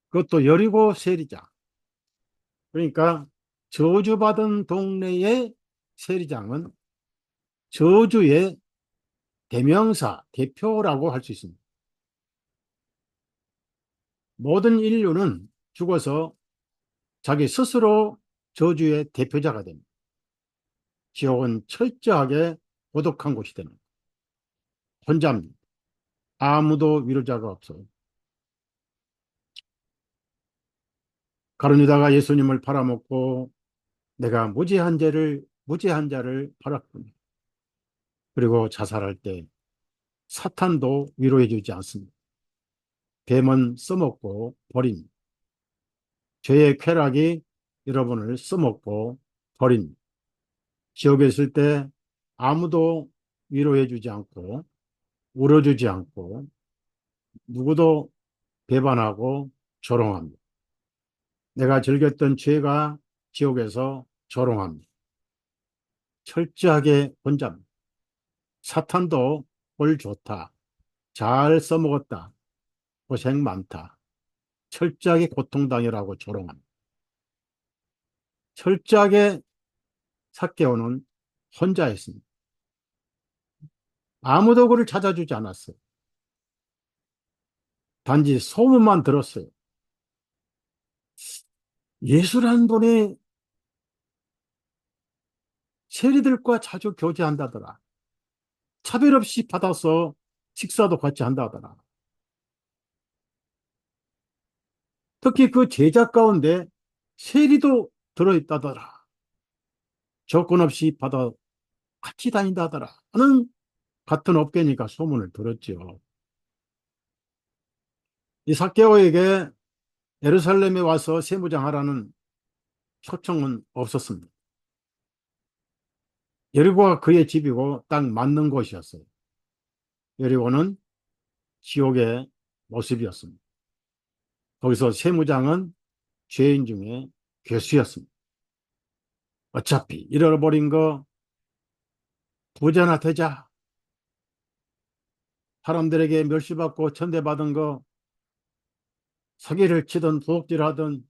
S1: 그것도 여리고 세리장. 그러니까 저주받은 동네의 세리장은 저주의 대명사, 대표라고 할 수 있습니다. 모든 인류는 죽어서 자기 스스로 저주의 대표자가 됩니다. 지옥은 철저하게 고독한 곳이 되는 거예요. 혼자입니다. 아무도 위로자가 없어요. 가룟 유다가 예수님을 팔아먹고 내가 무지한 자를 팔았군요. 그리고 자살할 때 사탄도 위로해 주지 않습니다. 뱀은 써먹고 버립니다. 죄의 쾌락이 여러분을 써먹고 버립니다. 지옥에 있을 때 아무도 위로해 주지 않고 울어주지 않고 누구도 배반하고 조롱합니다. 내가 즐겼던 죄가 지옥에서 조롱합니다. 철저하게 혼자입니다. 사탄도 꼴 좋다. 잘 써먹었다. 고생 많다. 철저하게 고통당해라고 조롱합니다. 철저하게 삭개오는 혼자였습니다. 아무도 그를 찾아주지 않았어요. 단지 소문만 들었어요. 예수라는 분이 세리들과 자주 교제한다더라. 차별 없이 받아서 식사도 같이 한다더라. 특히 그 제자 가운데 세리도 들어있다더라. 조건 없이 받아 같이 다닌다더라. 하는 같은 업계니까 소문을 들었죠. 이 삭개오에게 예루살렘에 와서 세무장하라는 초청은 없었습니다. 여리고가 그의 집이고 딱 맞는 곳이었어요. 여리고는 지옥의 모습이었습니다. 거기서 세무장은 죄인 중에 괴수였습니다. 어차피 잃어버린 거 부자나 되자. 사람들에게 멸시받고 천대받은 거 사기를 치든 도둑질하든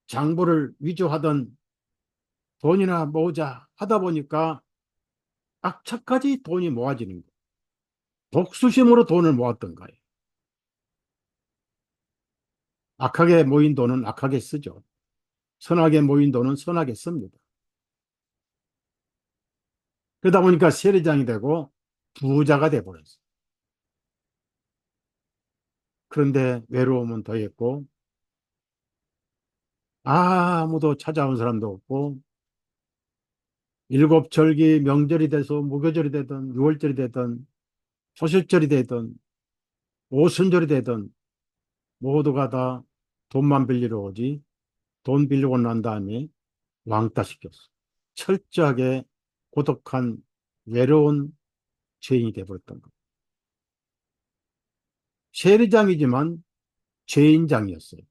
S1: 장부를 위조하든 돈이나 모으자 하다 보니까 악착까지 돈이 모아지는 거예요. 독수심으로 돈을 모았던 거예요. 악하게 모인 돈은 악하게 쓰죠. 선하게 모인 돈은 선하게 씁니다. 그러다 보니까 세리장이 되고 부자가 돼버렸어요. 그런데 외로움은 더했고 아무도 찾아온 사람도 없고 일곱 절기 명절이 돼서 무교절이 되든 유월절이 되든 소실절이 되든 오순절이 되든 모두가 다 돈만 빌리러 오지 돈 빌리고 난 다음에 왕따 시켰어. 철저하게 고독한 외로운 죄인이 되어버렸던 거. 세리장이지만 죄인장이었어요.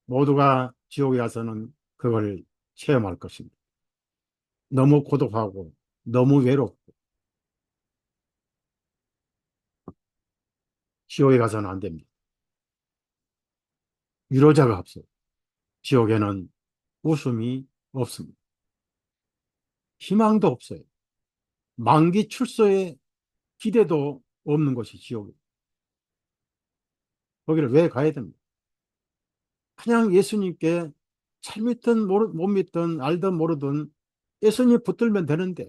S1: 모두가 지옥에 가서는 그걸 체험할 것입니다. 너무 고독하고 너무 외롭고 지옥에 가서는 안 됩니다. 위로자가 없어요. 지옥에는 웃음이 없습니다. 희망도 없어요. 만기 출소의 기대도 없는 것이 지옥이에요. 거기를 왜 가야 됩니까? 그냥 예수님께 잘 믿든 못 믿든 알든 모르든 예수님 붙들면 되는데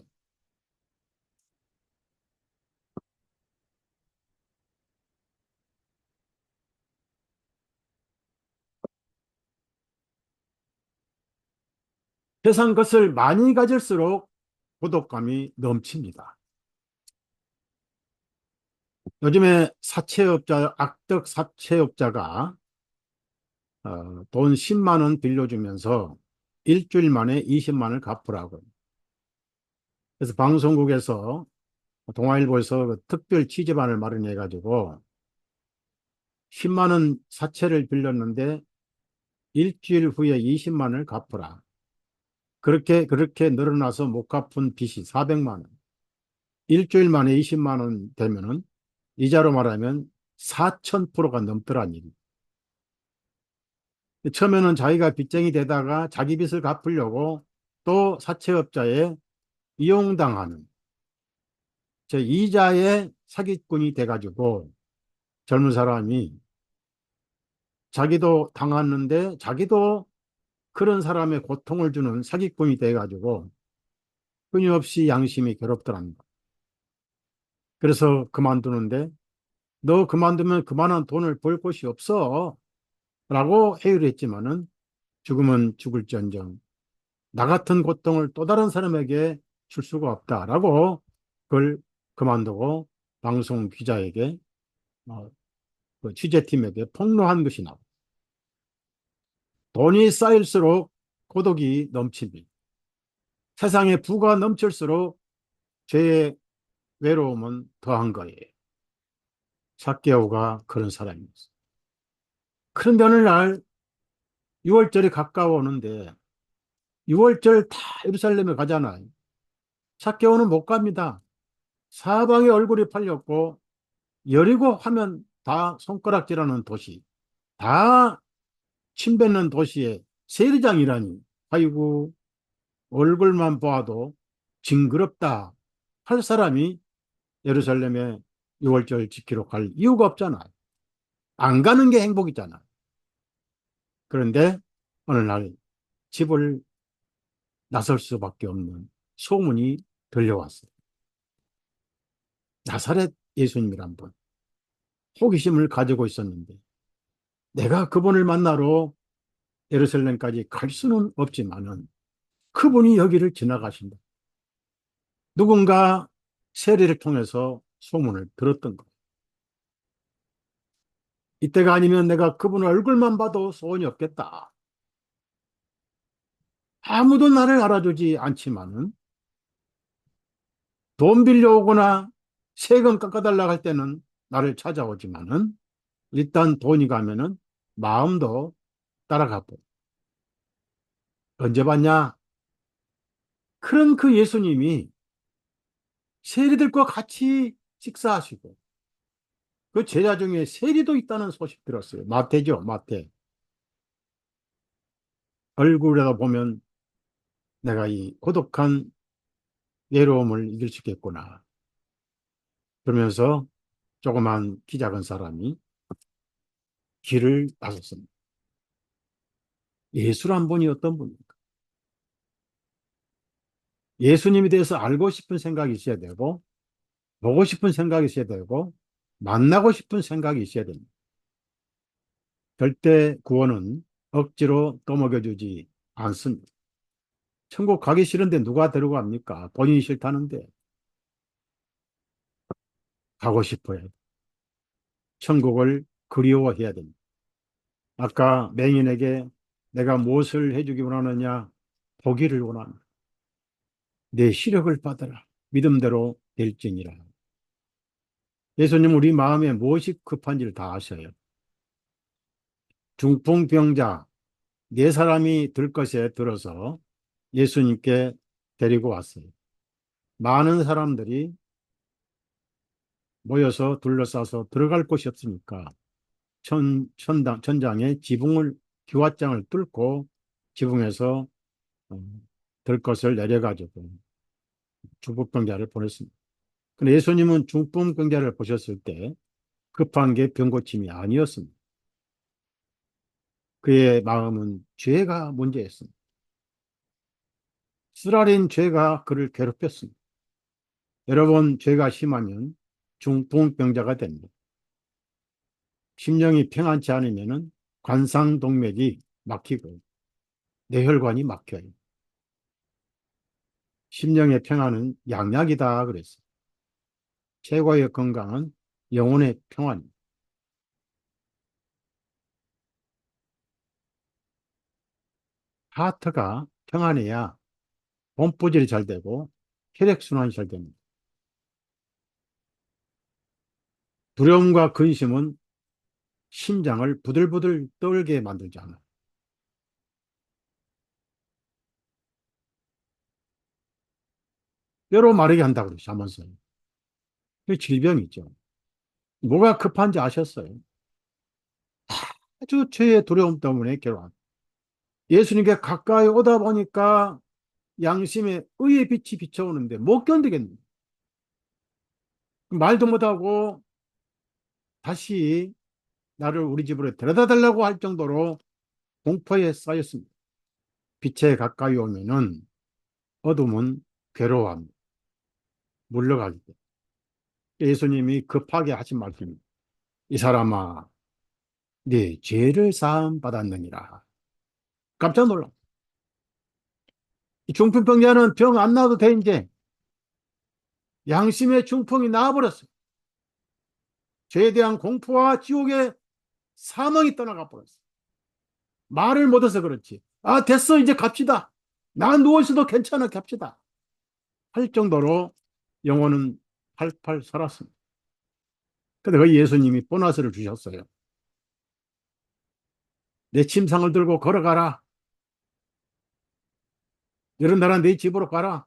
S1: 세상 것을 많이 가질수록 고독감이 넘칩니다. 요즘에 사채업자, 악덕 사채업자가 돈 10만 원 빌려주면서 일주일 만에 20만 원을 갚으라고. 그래서 방송국에서 동아일보에서 그 특별 취재반을 마련해 가지고 10만 원 사채를 빌렸는데 일주일 후에 20만 원을 갚으라. 그렇게 늘어나서 못 갚은 빚이 400만 원. 일주일 만에 20만 원 되면은 이자로 말하면 4,000%가 넘더란 일이. 처음에는 자기가 빚쟁이 되다가 자기 빚을 갚으려고 또 사채업자에 이용당하는 제 이자의 사기꾼이 돼가지고 젊은 사람이 자기도 당했는데 자기도 그런 사람의 고통을 주는 사기꾼이 돼가지고 끊임없이 양심이 괴롭더랍니다. 그래서 그만두는데 너 그만두면 그만한 돈을 벌 곳이 없어 라고 회유를 했지만은 죽으면 죽을지언정 나 같은 고통을 또 다른 사람에게 줄 수가 없다라고 그걸 그만두고 방송 기자에게 어, 그 취재팀에게 폭로한 것이 나옵니다. 돈이 쌓일수록 고독이 넘칩니다. 세상에 부가 넘칠수록 죄의 외로움은 더한 거예요. 삭개오가 그런 사람이었어요. 그런데 어느 날 6월절이 가까워오는데 6월절 다 예루살렘에 가잖아요. 삭개오는 못 갑니다. 사방에 얼굴이 팔렸고 여리고 하면 다 손가락질하는 도시, 다 침뱉는 도시의 세리장이라니. 아이고 얼굴만 봐도 징그럽다 할 사람이 예루살렘에 6월절 지키러 갈 이유가 없잖아. 안 가는 게 행복이잖아. 그런데 어느 날 집을 나설 수밖에 없는 소문이 들려왔어요. 나사렛 예수님이란 분, 호기심을 가지고 있었는데 내가 그분을 만나러 예루살렘까지 갈 수는 없지만은 그분이 여기를 지나가신다. 누군가 세례를 통해서 소문을 들었던 거예요. 이때가 아니면 내가 그분 얼굴만 봐도 소원이 없겠다. 아무도 나를 알아주지 않지만은 돈 빌려오거나 세금 깎아달라고 할 때는 나를 찾아오지만은 일단 돈이 가면은 마음도 따라가고. 언제 봤냐? 그런 그 예수님이 세리들과 같이 식사하시고 그 제자 중에 세리도 있다는 소식 들었어요. 마태죠, 마태. 얼굴에다 보면 내가 이 고독한 외로움을 이길 수 있겠구나. 그러면서 조그만 키 작은 사람이 길을 나섰습니다. 예수란 분이 어떤 분입니까? 예수님에 대해서 알고 싶은 생각이 있어야 되고, 보고 싶은 생각이 있어야 되고, 만나고 싶은 생각이 있어야 됩니다. 절대 구원은 억지로 떠먹여주지 않습니다. 천국 가기 싫은데 누가 데려갑니까? 본인이 싫다는데 가고 싶어요. 천국을 그리워해야 됩니다. 아까 맹인에게 내가 무엇을 해주기 원하느냐? 보기를 원합니다. 내 시력을 받아라. 믿음대로 될지니라. 예수님 우리 마음에 무엇이 급한지를 다 아셔요. 중풍병자 네 사람이 들 것에 들어서 예수님께 데리고 왔어요. 많은 사람들이 모여서 둘러싸서 들어갈 곳이 없으니까 천장에 지붕을 기와장을 뚫고 지붕에서 어, 들 것을 내려가지고 중풍병자를 보냈습니다. 근데 예수님은 중풍병자를 보셨을 때 급한 게 병고침이 아니었습니다. 그의 마음은 죄가 문제였습니다. 쓰라린 죄가 그를 괴롭혔습니다. 여러분, 죄가 심하면 중풍병자가 됩니다. 심령이 평안치 않으면 관상동맥이 막히고 뇌혈관이 막혀요. 심령의 평안은 양약이다 그랬어요. 최고의 건강은 영혼의 평안입니다. 하트가 평안해야 몸부질이 잘 되고 혈액순환이 잘 됩니다. 두려움과 근심은 심장을 부들부들 떨게 만들지 않아요. 뼈로 마르게 한다고 그러죠. 자면서. 그 질병이죠. 뭐가 급한지 아셨어요? 아주 죄의 두려움 때문에 괴로워. 예수님께 가까이 오다 보니까 양심의 의의 빛이 비춰오는데 못 견디겠네. 말도 못하고 다시 나를 우리 집으로 데려다 달라고 할 정도로 공포에 쌓였습니다. 빛에 가까이 오면은 어둠은 괴로워합니다. 물러가기 때문에. 예수님이 급하게 하신 말씀입니다. 이 사람아, 네 죄를 사함 받았느니라. 깜짝 놀라. 이 중풍병자는 병 안 나도 돼, 이제. 양심의 중풍이 나와버렸어요. 죄에 대한 공포와 지옥의 사망이 떠나가 버렸어요. 말을 못해서 그렇지. 아, 됐어, 이제 갑시다. 나 누워있어도 괜찮아, 갑시다. 할 정도로 영혼은 팔팔 살았습니다. 근데 그 예수님이 보너스를 주셨어요. 내 침상을 들고 걸어가라. 이런 나라 내 집으로 가라.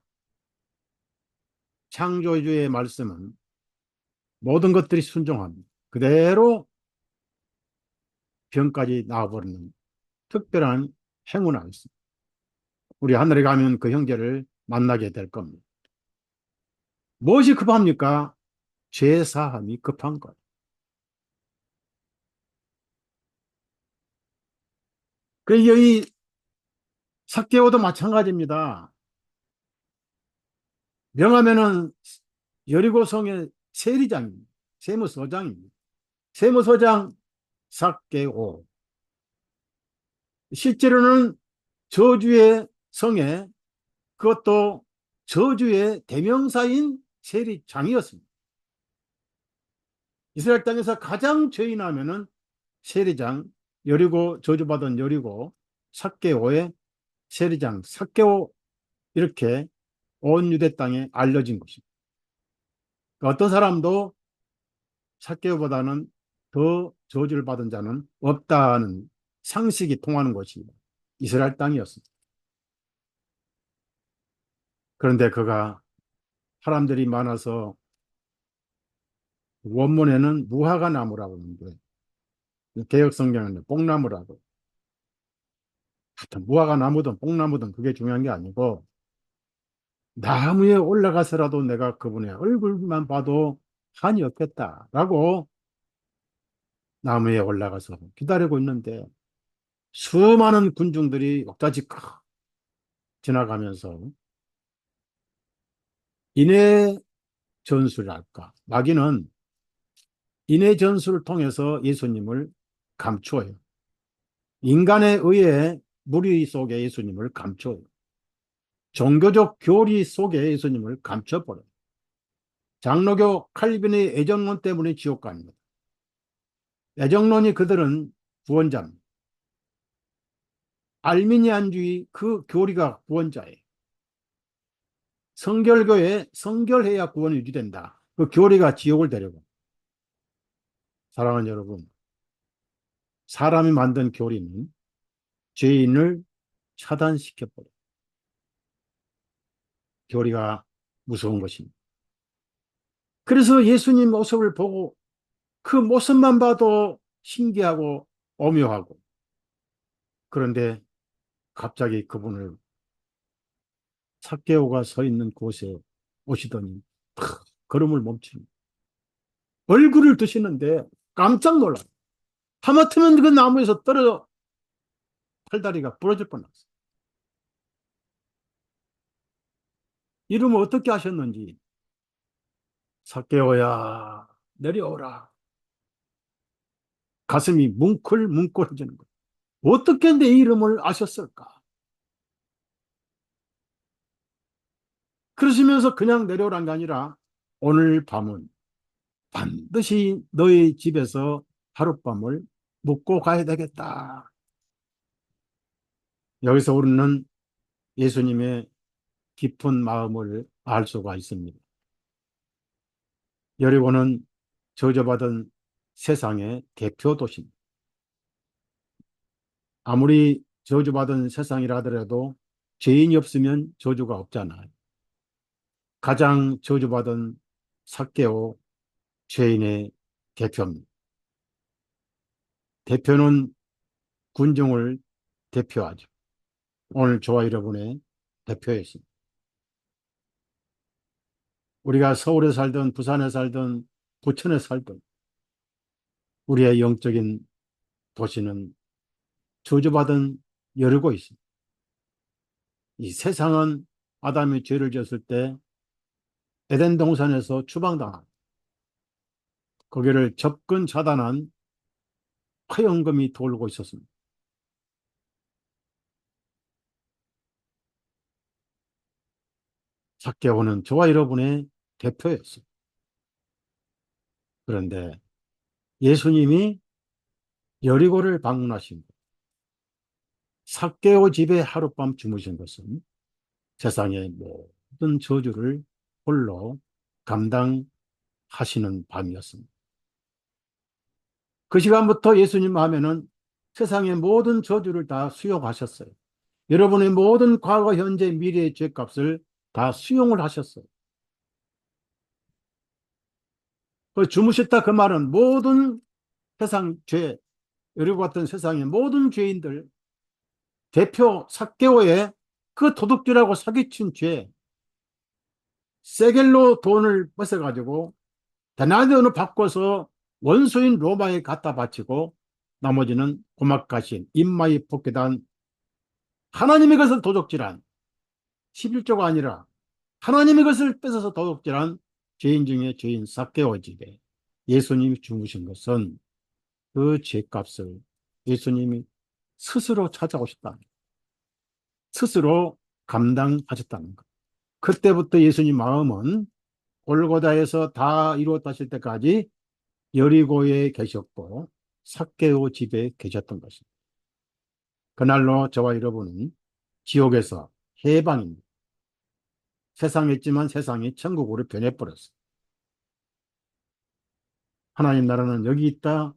S1: 창조주의 말씀은 모든 것들이 순종합니다. 그대로 병까지 나와버리는 특별한 행운이 있습니다. 우리 하늘에 가면 그 형제를 만나게 될 겁니다. 무엇이 급합니까? 죄사함이 급한 것. 이 삭개오도 마찬가지입니다. 명하면은 여리고성의 세리장입니다. 세무서장입니다. 세무서장 삭개오. 실제로는 저주의 성에, 그것도 저주의 대명사인 세리장이었습니다. 이스라엘 땅에서 가장 죄인 하면은 세리장, 여리고, 저주받은 여리고, 삭개오의 세리장, 삭개오, 이렇게 온 유대 땅에 알려진 것입니다. 어떤 사람도 삭개오보다는 더 저주를 받은 자는 없다는 상식이 통하는 것입니다. 이스라엘 땅이었습니다. 그런데 그가 사람들이 많아서 원문에는 무화과 나무라고 하는데 개역 성경에는 뽕나무라고. 하여튼 무화과 나무든 뽕나무든 그게 중요한 게 아니고 나무에 올라가서라도 내가 그분의 얼굴만 봐도 한이 없겠다라고 나무에 올라가서 기다리고 있는데 수많은 군중들이 옥자지 지나가면서 인해 전술할까? 마귀는 인해 전술을 통해서 예수님을 감추어요. 인간에 의해 무리 속에 예수님을 감춰요. 종교적 교리 속에 예수님을 감춰버려요. 장로교 칼빈의 애정론 때문에 지옥 갑니다. 애정론이 그들은 구원자입니다. 알미니안주의 그 교리가 구원자예요. 성결교에 성결해야 구원이 유지된다. 그 교리가 지옥을 데려고. 사랑하는 여러분, 사람이 만든 교리는 죄인을 차단시켜버려요. 교리가 무서운 것입니다. 그래서 예수님 모습을 보고 그 모습만 봐도 신기하고 오묘하고, 그런데 갑자기 그분을 삭개오가 서 있는 곳에 오시더니 걸음을 멈춥니다. 얼굴을 드시는데 깜짝 놀라요. 하마터면 그 나무에서 떨어져 팔다리가 부러질 뻔했어요. 이러면 어떻게 하셨는지. 삭개오야 내려오라. 가슴이 뭉클뭉클해지는 거예요. 어떻게 내 이름을 아셨을까? 그러시면서 그냥 내려오란 게 아니라 오늘 밤은 반드시 너희 집에서 하룻밤을 묵고 가야 되겠다. 여기서 우리는 예수님의 깊은 마음을 알 수가 있습니다. 여리고는 저주받은 세상의 대표 도시입니다. 아무리 저주받은 세상이라 하더라도 죄인이 없으면 저주가 없잖아요. 가장 저주받은 삭개오 죄인의 대표입니다. 대표는 군중을 대표하죠. 오늘 저와 여러분의 대표였습니다. 우리가 서울에 살든 부산에 살든 부천에 살든 우리의 영적인 도시는 저주받은 여리고 있습니다. 이 세상은 아담이 죄를 지었을 때 에덴 동산에서 추방당한, 거기를 접근 차단한 화영금이 돌고 있었습니다. 삭개오는 저와 여러분의 대표였습니다. 그런데 예수님이 여리고를 방문하신 삭개오 집에 하룻밤 주무신 것은 세상의 모든 저주를 홀로 감당하시는 밤이었습니다. 그 시간부터 예수님 하면은 세상의 모든 저주를 다 수용하셨어요. 여러분의 모든 과거, 현재, 미래의 죄값을 다 수용을 하셨어요. 그 주무셨다 그 말은 모든 세상 죄, 여리고 같은 세상의 모든 죄인들, 대표 삭개오의 그 도둑질하고 사기친 죄, 세겔로 돈을 뺏어가지고 데나리온을 바꿔서 원수인 로마에 갖다 바치고 나머지는 고막가신 입마에 복귀단 하나님의 것을 도둑질한 11조가 아니라 하나님의 것을 뺏어서 도둑질한 죄인 중에 죄인 삭개오 집에 예수님이 주무신 것은 그 죄값을 예수님이 스스로 찾아오셨다. 스스로 감당하셨다는 것. 그때부터 예수님 마음은 골고다에서 다 이루었다실 때까지 여리고에 계셨고 삭개오 집에 계셨던 것입니다. 그날로 저와 여러분은 지옥에서 해방입니다. 세상에 있지만 세상이 천국으로 변해버렸어요. 하나님 나라는 여기 있다,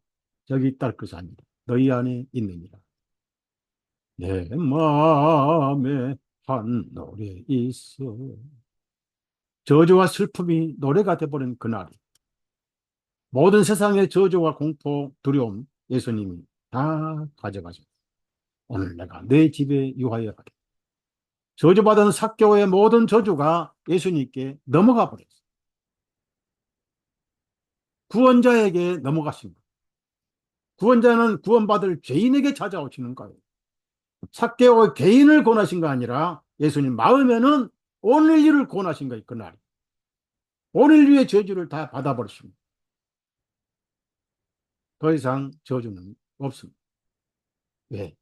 S1: 여기 있다 할 것이 아니다. 너희 안에 있느니라. 내 마음에 한 노래 있어. 저주와 슬픔이 노래가 돼버린 그날, 모든 세상의 저주와 공포, 두려움 예수님이 다 가져가셨다. 오늘 내가 내 집에 유하여 가겠다. 저주받은 삭개오의 모든 저주가 예수님께 넘어가 버렸어요. 구원자에게 넘어갔습니다. 구원자는 구원받을 죄인에게 찾아오시는 거예요. 삭개오 개인을 권하신 거 아니라 예수님 마음에는 오늘 일을 권하신 거예요. 그날 오늘 위의 저주를 다 받아버렸습니다. 더 이상 저주는 없습니다. 왜?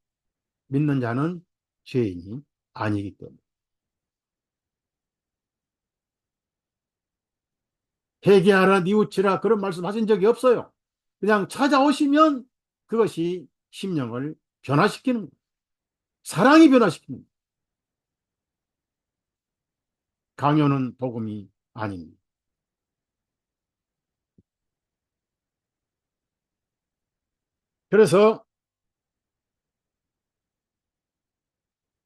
S1: 믿는 자는 죄인이 아니기 때문에. 회개하라 뉘우치라 그런 말씀 하신 적이 없어요. 그냥 찾아오시면 그것이 심령을 변화시키는 거예요. 사랑이 변화시키는 거예요. 강요는 복음이 아닙니다. 그래서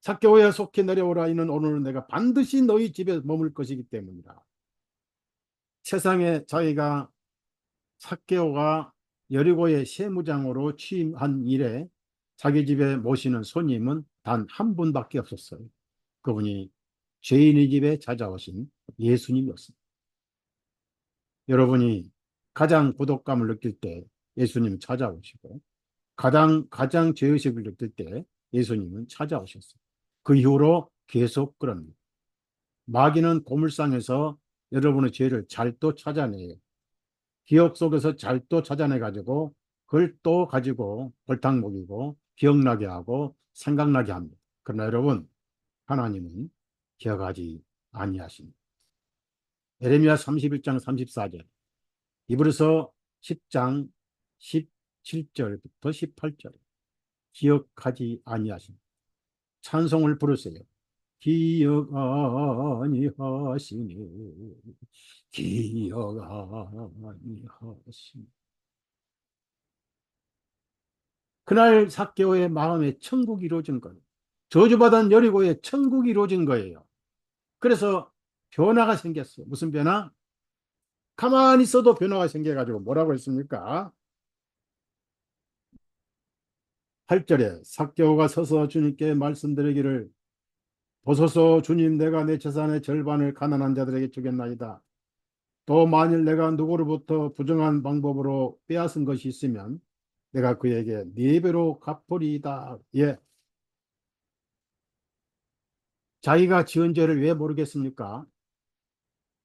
S1: 삭개오에 속히 내려오라 이는 오늘은 내가 반드시 너희 집에 머물 것이기 때문이라. 세상에 자기가 삭개오가 여리고의 세무장으로 취임한 이래 자기 집에 모시는 손님은 단 한 분밖에 없었어요. 그분이 죄인의 집에 찾아오신 예수님이었습니다. 여러분이 가장 고독감을 느낄 때 예수님 찾아오시고 가장 죄의식을 느낄 때 예수님은 찾아오셨어요. 그 이후로 계속 그럽니다. 마귀는 고물상에서 여러분의 죄를 잘 또 찾아내요. 기억 속에서 잘 또 찾아내 가지고 그걸 또 가지고 골탕 먹이고 기억나게 하고 생각나게 합니다. 그러나 여러분 하나님은 기억하지 아니하십니다. 예레미야 31장 34절, 이브리서 10장 17절부터 18절, 기억하지 아니하십니다. 찬송을 부르세요. 기억 아니하시네, 기억 아니하시네. 그날 삭개오의 마음에 천국이 이루어진 거예요. 저주받은 여리고에 천국이 이루어진 거예요. 그래서 변화가 생겼어요. 무슨 변화? 가만히 있어도 변화가 생겨가지고 뭐라고 했습니까? 8절에 삭개오가 서서 주님께 말씀드리기를, 보소서 주님, 내가 내 재산의 절반을 가난한 자들에게 주겠나이다. 또 만일 내가 누구로부터 부정한 방법으로 빼앗은 것이 있으면 내가 그에게 네 배로 갚으리이다. 예, 자기가 지은 죄를 왜 모르겠습니까?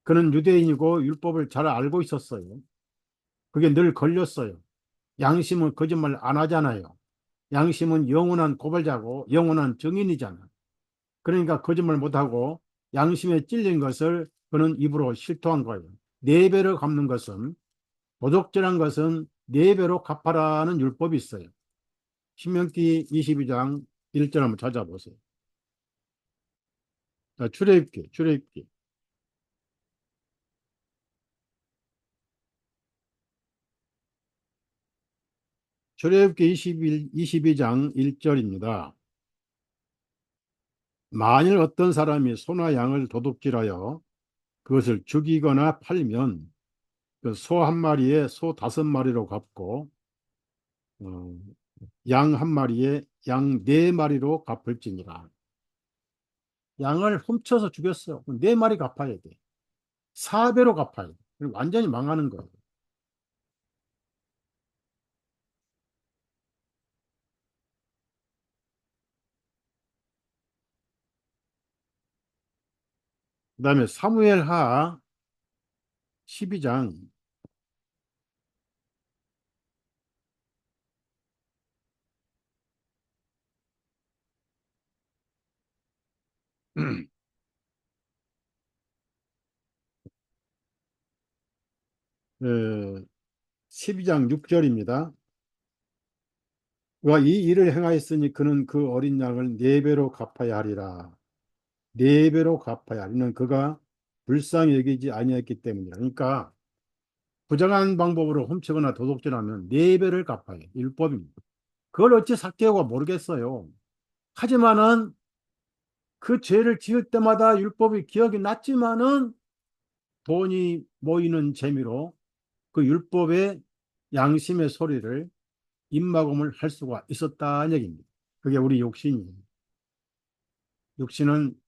S1: 그는 유대인이고 율법을 잘 알고 있었어요. 그게 늘 걸렸어요. 양심은 거짓말 안 하잖아요. 양심은 영원한 고발자고 영원한 증인이잖아. 그러니까 거짓말 못하고 양심에 찔린 것을 그는 입으로 실토한 거예요. 네 배로 갚는 것은, 도적질한 것은 네 배로 갚아라는 율법이 있어요. 신명기 22장 1절 한번 찾아보세요. 자, 출애굽기. 출애굽기 22장 1절입니다. 만일 어떤 사람이 소나 양을 도둑질하여 그것을 죽이거나 팔면 그 소 한 마리에 소 5마리로 갚고 어, 양 한 마리에 양 4마리로 갚을지니라. 양을 훔쳐서 죽였어. 4마리 갚아야 돼. 4배로 갚아야 돼. 완전히 망하는 거예요. 그 다음에 사무엘하 12장 12장 6절입니다. 그가 이 일을 행하였으니 그는 그 어린 양을 4배로 갚아야 하리라. 4배로 갚아야 하리는 그가 불쌍히 여기지 아니했기 때문이라. 그러니까 부정한 방법으로 훔치거나 도둑질하면 4배를 갚아야 해. 율법입니다. 그걸 어찌 삭개오가 모르겠어요. 하지만은 그 죄를 지을 때마다 율법이 기억이 났지만은 돈이 모이는 재미로 그 율법의 양심의 소리를 입막음을 할 수가 있었다는 얘기입니다. 그게 우리 욕심이에요. 육신은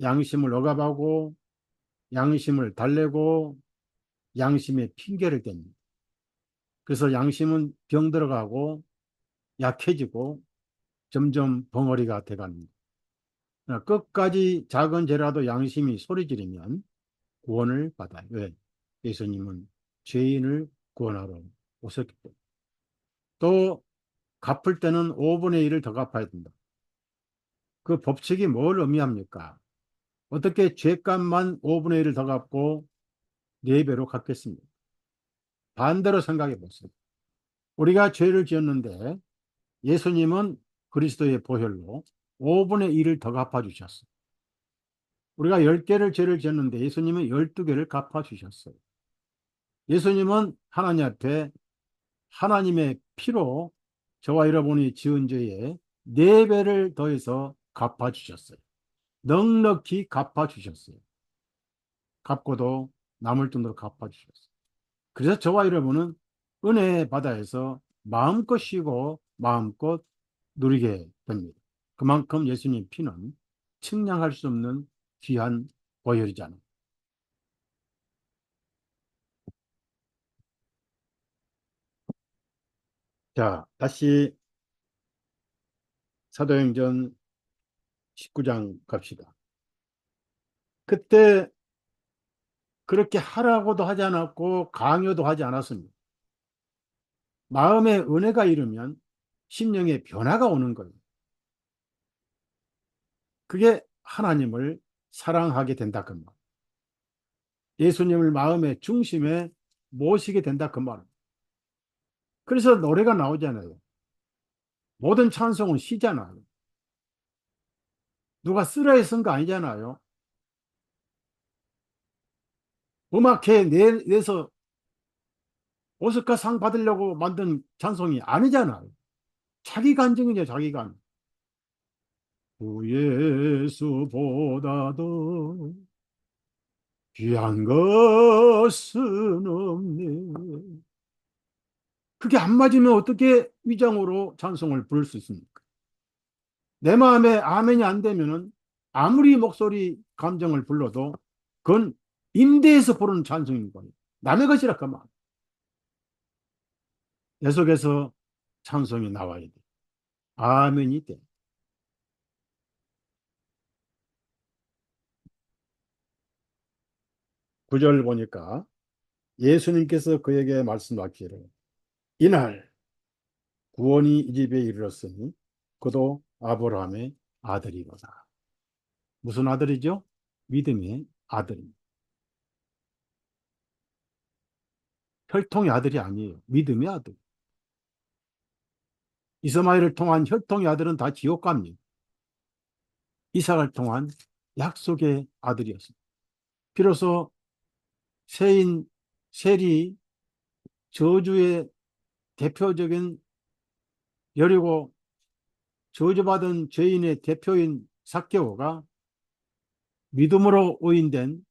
S1: 양심을 억압하고 양심을 달래고 양심에 핑계를 댑니다. 그래서 양심은 병들어가고 약해지고 점점 벙어리가 돼갑니다. 끝까지 작은 죄라도 양심이 소리 지르면 구원을 받아요. 왜? 예수님은 죄인을 구원하러 오셨기 때문에. 또 갚을 때는 5분의 1을 더 갚아야 된다. 그 법칙이 뭘 의미합니까? 어떻게 죄값만 5분의 1을 더 갚고 4배로 갚겠습니까? 반대로 생각해 보세요. 우리가 죄를 지었는데 예수님은 그리스도의 보혈로 5분의 1을 더 갚아주셨어요. 우리가 10개를 죄를 지었는데 예수님은 12개를 갚아주셨어요. 예수님은 하나님 앞에 하나님의 피로 저와 여러분이 지은 죄에 4배를 더해서 갚아주셨어요. 넉넉히 갚아주셨어요. 갚고도 남을 정도로 갚아주셨어요. 그래서 저와 여러분은 은혜 바다에서 마음껏 쉬고 마음껏 누리게 됩니다. 그만큼 예수님 피는 측량할 수 없는 귀한 보혈이잖아요. 자, 다시 사도행전 19장 갑시다. 그때 그렇게 하라고도 하지 않았고 강요도 하지 않았습니다. 마음의 은혜가 이르면 심령의 변화가 오는 거예요. 그게 하나님을 사랑하게 된다 그 말. 예수님을 마음의 중심에 모시게 된다 그 말. 그래서 노래가 나오잖아요. 모든 찬송은 시잖아요. 누가 쓰라해 쓴 거 아니잖아요. 음악회 내서 오스카 상 받으려고 만든 찬송이 아니잖아요. 자기 간증이죠, 자기 간. 주 예수보다도 귀한 것은 없네. 그게 안 맞으면 어떻게 위장으로 찬송을 부를 수 있습니까? 내 마음에 아멘이 안 되면은 아무리 목소리 감정을 불러도 그건 임대해서 부르는 찬송인 거예요. 남의 것이라 그만. 계속해서 찬송이 나와야 돼. 아멘이 돼. 구절 보니까 예수님께서 그에게 말씀하기를 이날 구원이 이 집에 이르렀으니 그도 아브라함의 아들이로다. 무슨 아들이죠? 믿음의 아들입니다. 혈통의 아들이 아니에요. 믿음의 아들. 이스마엘을 통한 혈통의 아들은 다 지옥 갑니다. 이삭을 통한 약속의 아들이었습니다. 비로소 세인 셀이 저주의 대표적인 여리고 저주받은 죄인의 대표인 삭개오가 믿음으로 오인된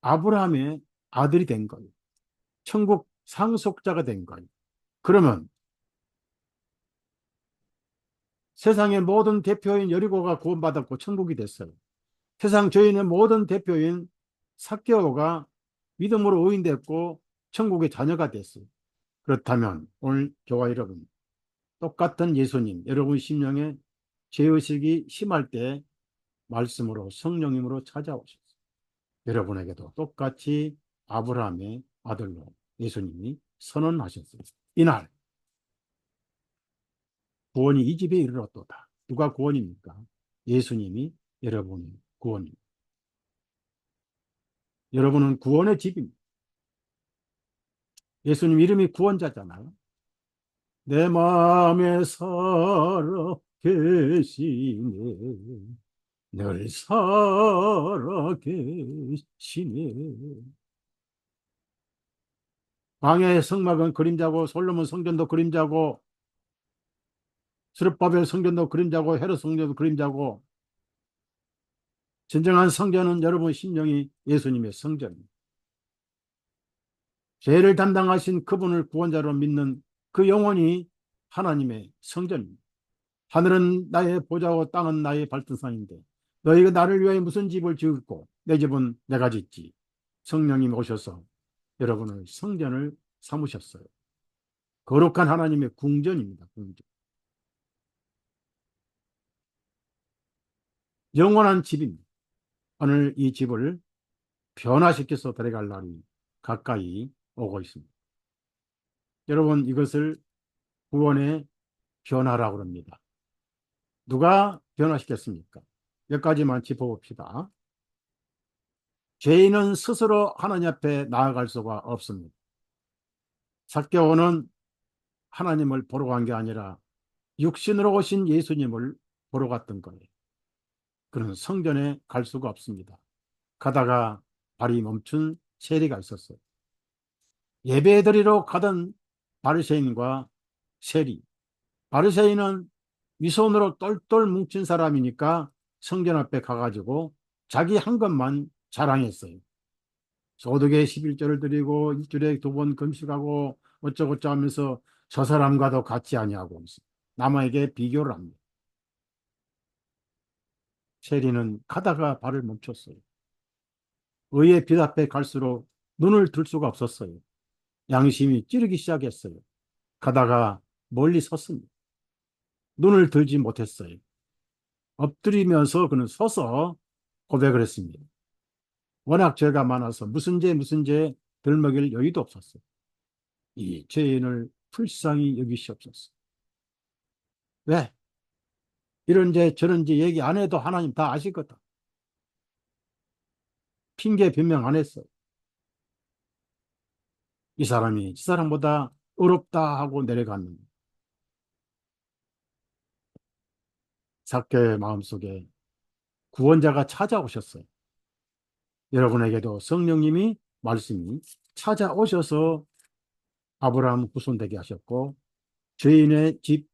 S1: 아브라함의 아들이 된 거예요. 천국 상속자가 된 거예요. 그러면 세상의 모든 대표인 여리고가 구원받았고 천국이 됐어요. 세상 죄인의 모든 대표인 삭개오가 믿음으로 오인됐고 천국의 자녀가 됐어요. 그렇다면 오늘 저와 여러분 똑같은 예수님, 여러분 심령에 죄의식이 심할 때 말씀으로 성령님으로 찾아오셨어요. 여러분에게도 똑같이 아브라함의 아들로 예수님이 선언하셨어요. 이날 구원이 이 집에 이르렀도다. 누가 구원입니까? 예수님이 여러분의 구원입니다. 여러분은 구원의 집입니다. 예수님 이름이 구원자잖아요. 내 마음에 살아 계시네. 늘 살아 계시네. 광야의 성막은 그림자고 솔로몬 성전도 그림자고 스룹바벨 성전도 그림자고 헤롯 성전도 그림자고 진정한 성전은 여러분 심령이 예수님의 성전입니다. 죄를 담당하신 그분을 구원자로 믿는 그 영혼이 하나님의 성전입니다. 하늘은 나의 보좌고 땅은 나의 발등상인데 너희가 나를 위하여 무슨 집을 지었고 내 집은 내가 짓지. 성령님 오셔서 여러분을 성전을 삼으셨어요. 거룩한 하나님의 궁전입니다. 궁전. 영원한 집입니다. 오늘 이 집을 변화시켜서 데려갈 날이 가까이 오고 있습니다. 여러분 이것을 구원의 변화라고 합니다. 누가 변화시켰습니까? 몇 가지만 짚어봅시다. 죄인은 스스로 하나님 앞에 나아갈 수가 없습니다. 삭개오는 하나님을 보러 간 게 아니라 육신으로 오신 예수님을 보러 갔던 거예요. 그는 성전에 갈 수가 없습니다. 가다가 발이 멈춘 세리가 있었어요. 예배드리러 가던 바리새인과 세리. 바리새인은 위선으로 똘똘 뭉친 사람이니까 성전 앞에 가가지고 자기 한 것만 자랑했어요. 소득의 11조를 드리고 일주일에 2번 금식하고 어쩌고저쩌고 하면서 저 사람과도 같이 아니하고 남에게 비교를 합니다. 세리는 가다가 발을 멈췄어요. 의의 빛 앞에 갈수록 눈을 들 수가 없었어요. 양심이 찌르기 시작했어요. 가다가 멀리 섰습니다. 눈을 들지 못했어요. 엎드리면서 그는 서서 고백을 했습니다. 워낙 죄가 많아서 무슨 죄 들먹일 여유도 없었어요. 이 죄인을 불쌍히 여기시옵소서. 왜? 이런 죄 저런 죄 얘기 안 해도 하나님 다 아시거든. 핑계 변명 안 했어요. 이 사람이 저 사람보다 어렵다 하고 내려갔는데 삭개의 마음속에 구원자가 찾아오셨어요. 여러분에게도 성령님이 말씀이 찾아오셔서 아브라함 후손되게 하셨고 죄인의 집,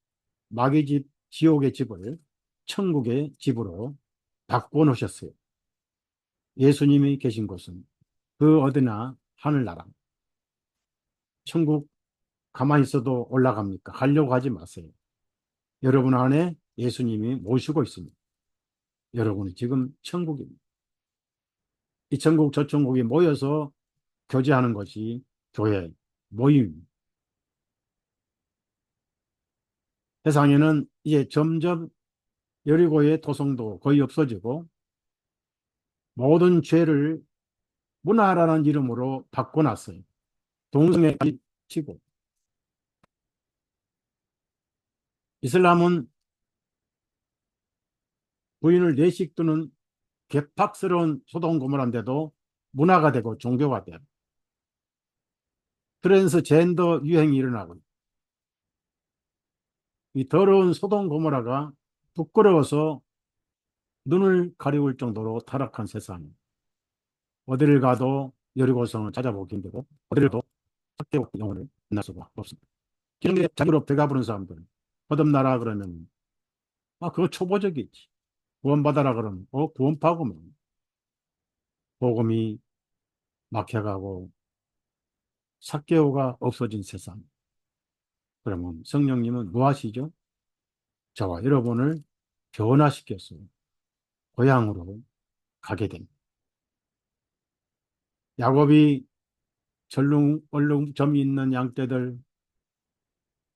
S1: 마귀 집, 지옥의 집을 천국의 집으로 바꾸어 놓으셨어요. 예수님이 계신 곳은 그 어디나 하늘나라. 천국 가만히 있어도 올라갑니까? 가려고 하지 마세요. 여러분 안에 예수님이 모시고 있습니다. 여러분이 지금 천국입니다. 이 천국 저 천국이 모여서 교제하는 것이 교회 모임. 세상에는 이제 점점 여리고의 토성도 거의 없어지고 모든 죄를 문화라는 이름으로 바꿔놨어요. 동성애 치고 이슬람은 부인을 내식 두는 개팍스러운 소동 고모란데도 문화가 되고 종교가 돼요. 트랜스젠더 유행이 일어나고 이 더러운 소동 고모라가 부끄러워서 눈을 가리울 정도로 타락한 세상. 어디를 가도 여리고성을 찾아보기 힘들고 어디를 가도 학교 영혼을 만날 수가 없습니다. 기존에 자기로 배가 부른 사람들 거듭나라 그러면 그거 초보적이지. 구원받아라 그러면 구원파고면 복음이 막혀가고 삭개오가 없어진 세상. 그러면 성령님은 뭐 하시죠? 저와 여러분을 변화시켰어요. 고향으로 가게 됩니다. 야곱이 얼룩점이 있는 양떼들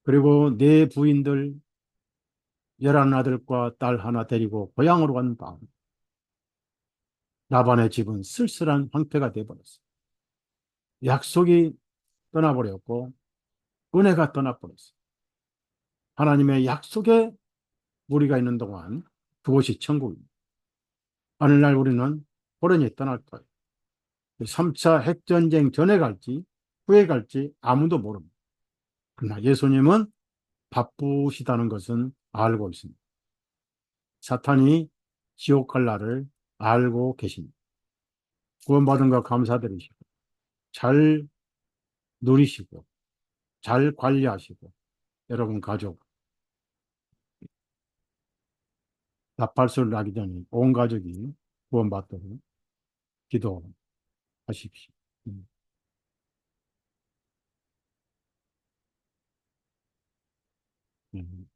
S1: 그리고 네 부인들 11아들과 딸 하나 데리고 고향으로 간 다음 라반의 집은 쓸쓸한 황폐가 되어버렸어요. 약속이 떠나버렸고 은혜가 떠나버렸어요. 하나님의 약속에 무리가 있는 동안 그곳이 천국입니다. 어느 날 우리는 호련히 떠날 거예요. 3차 핵전쟁 전에 갈지 후에 갈지 아무도 모릅니다. 그러나 예수님은 바쁘시다는 것은 알고 있습니다. 사탄이 지옥 갈 날을 알고 계십니다. 구원받은 거 감사드리시고 잘 누리시고 잘 관리하시고 여러분 가족 나팔소리 나기 전에 온 가족이 구원받도록 기도하십시오. 음. 음.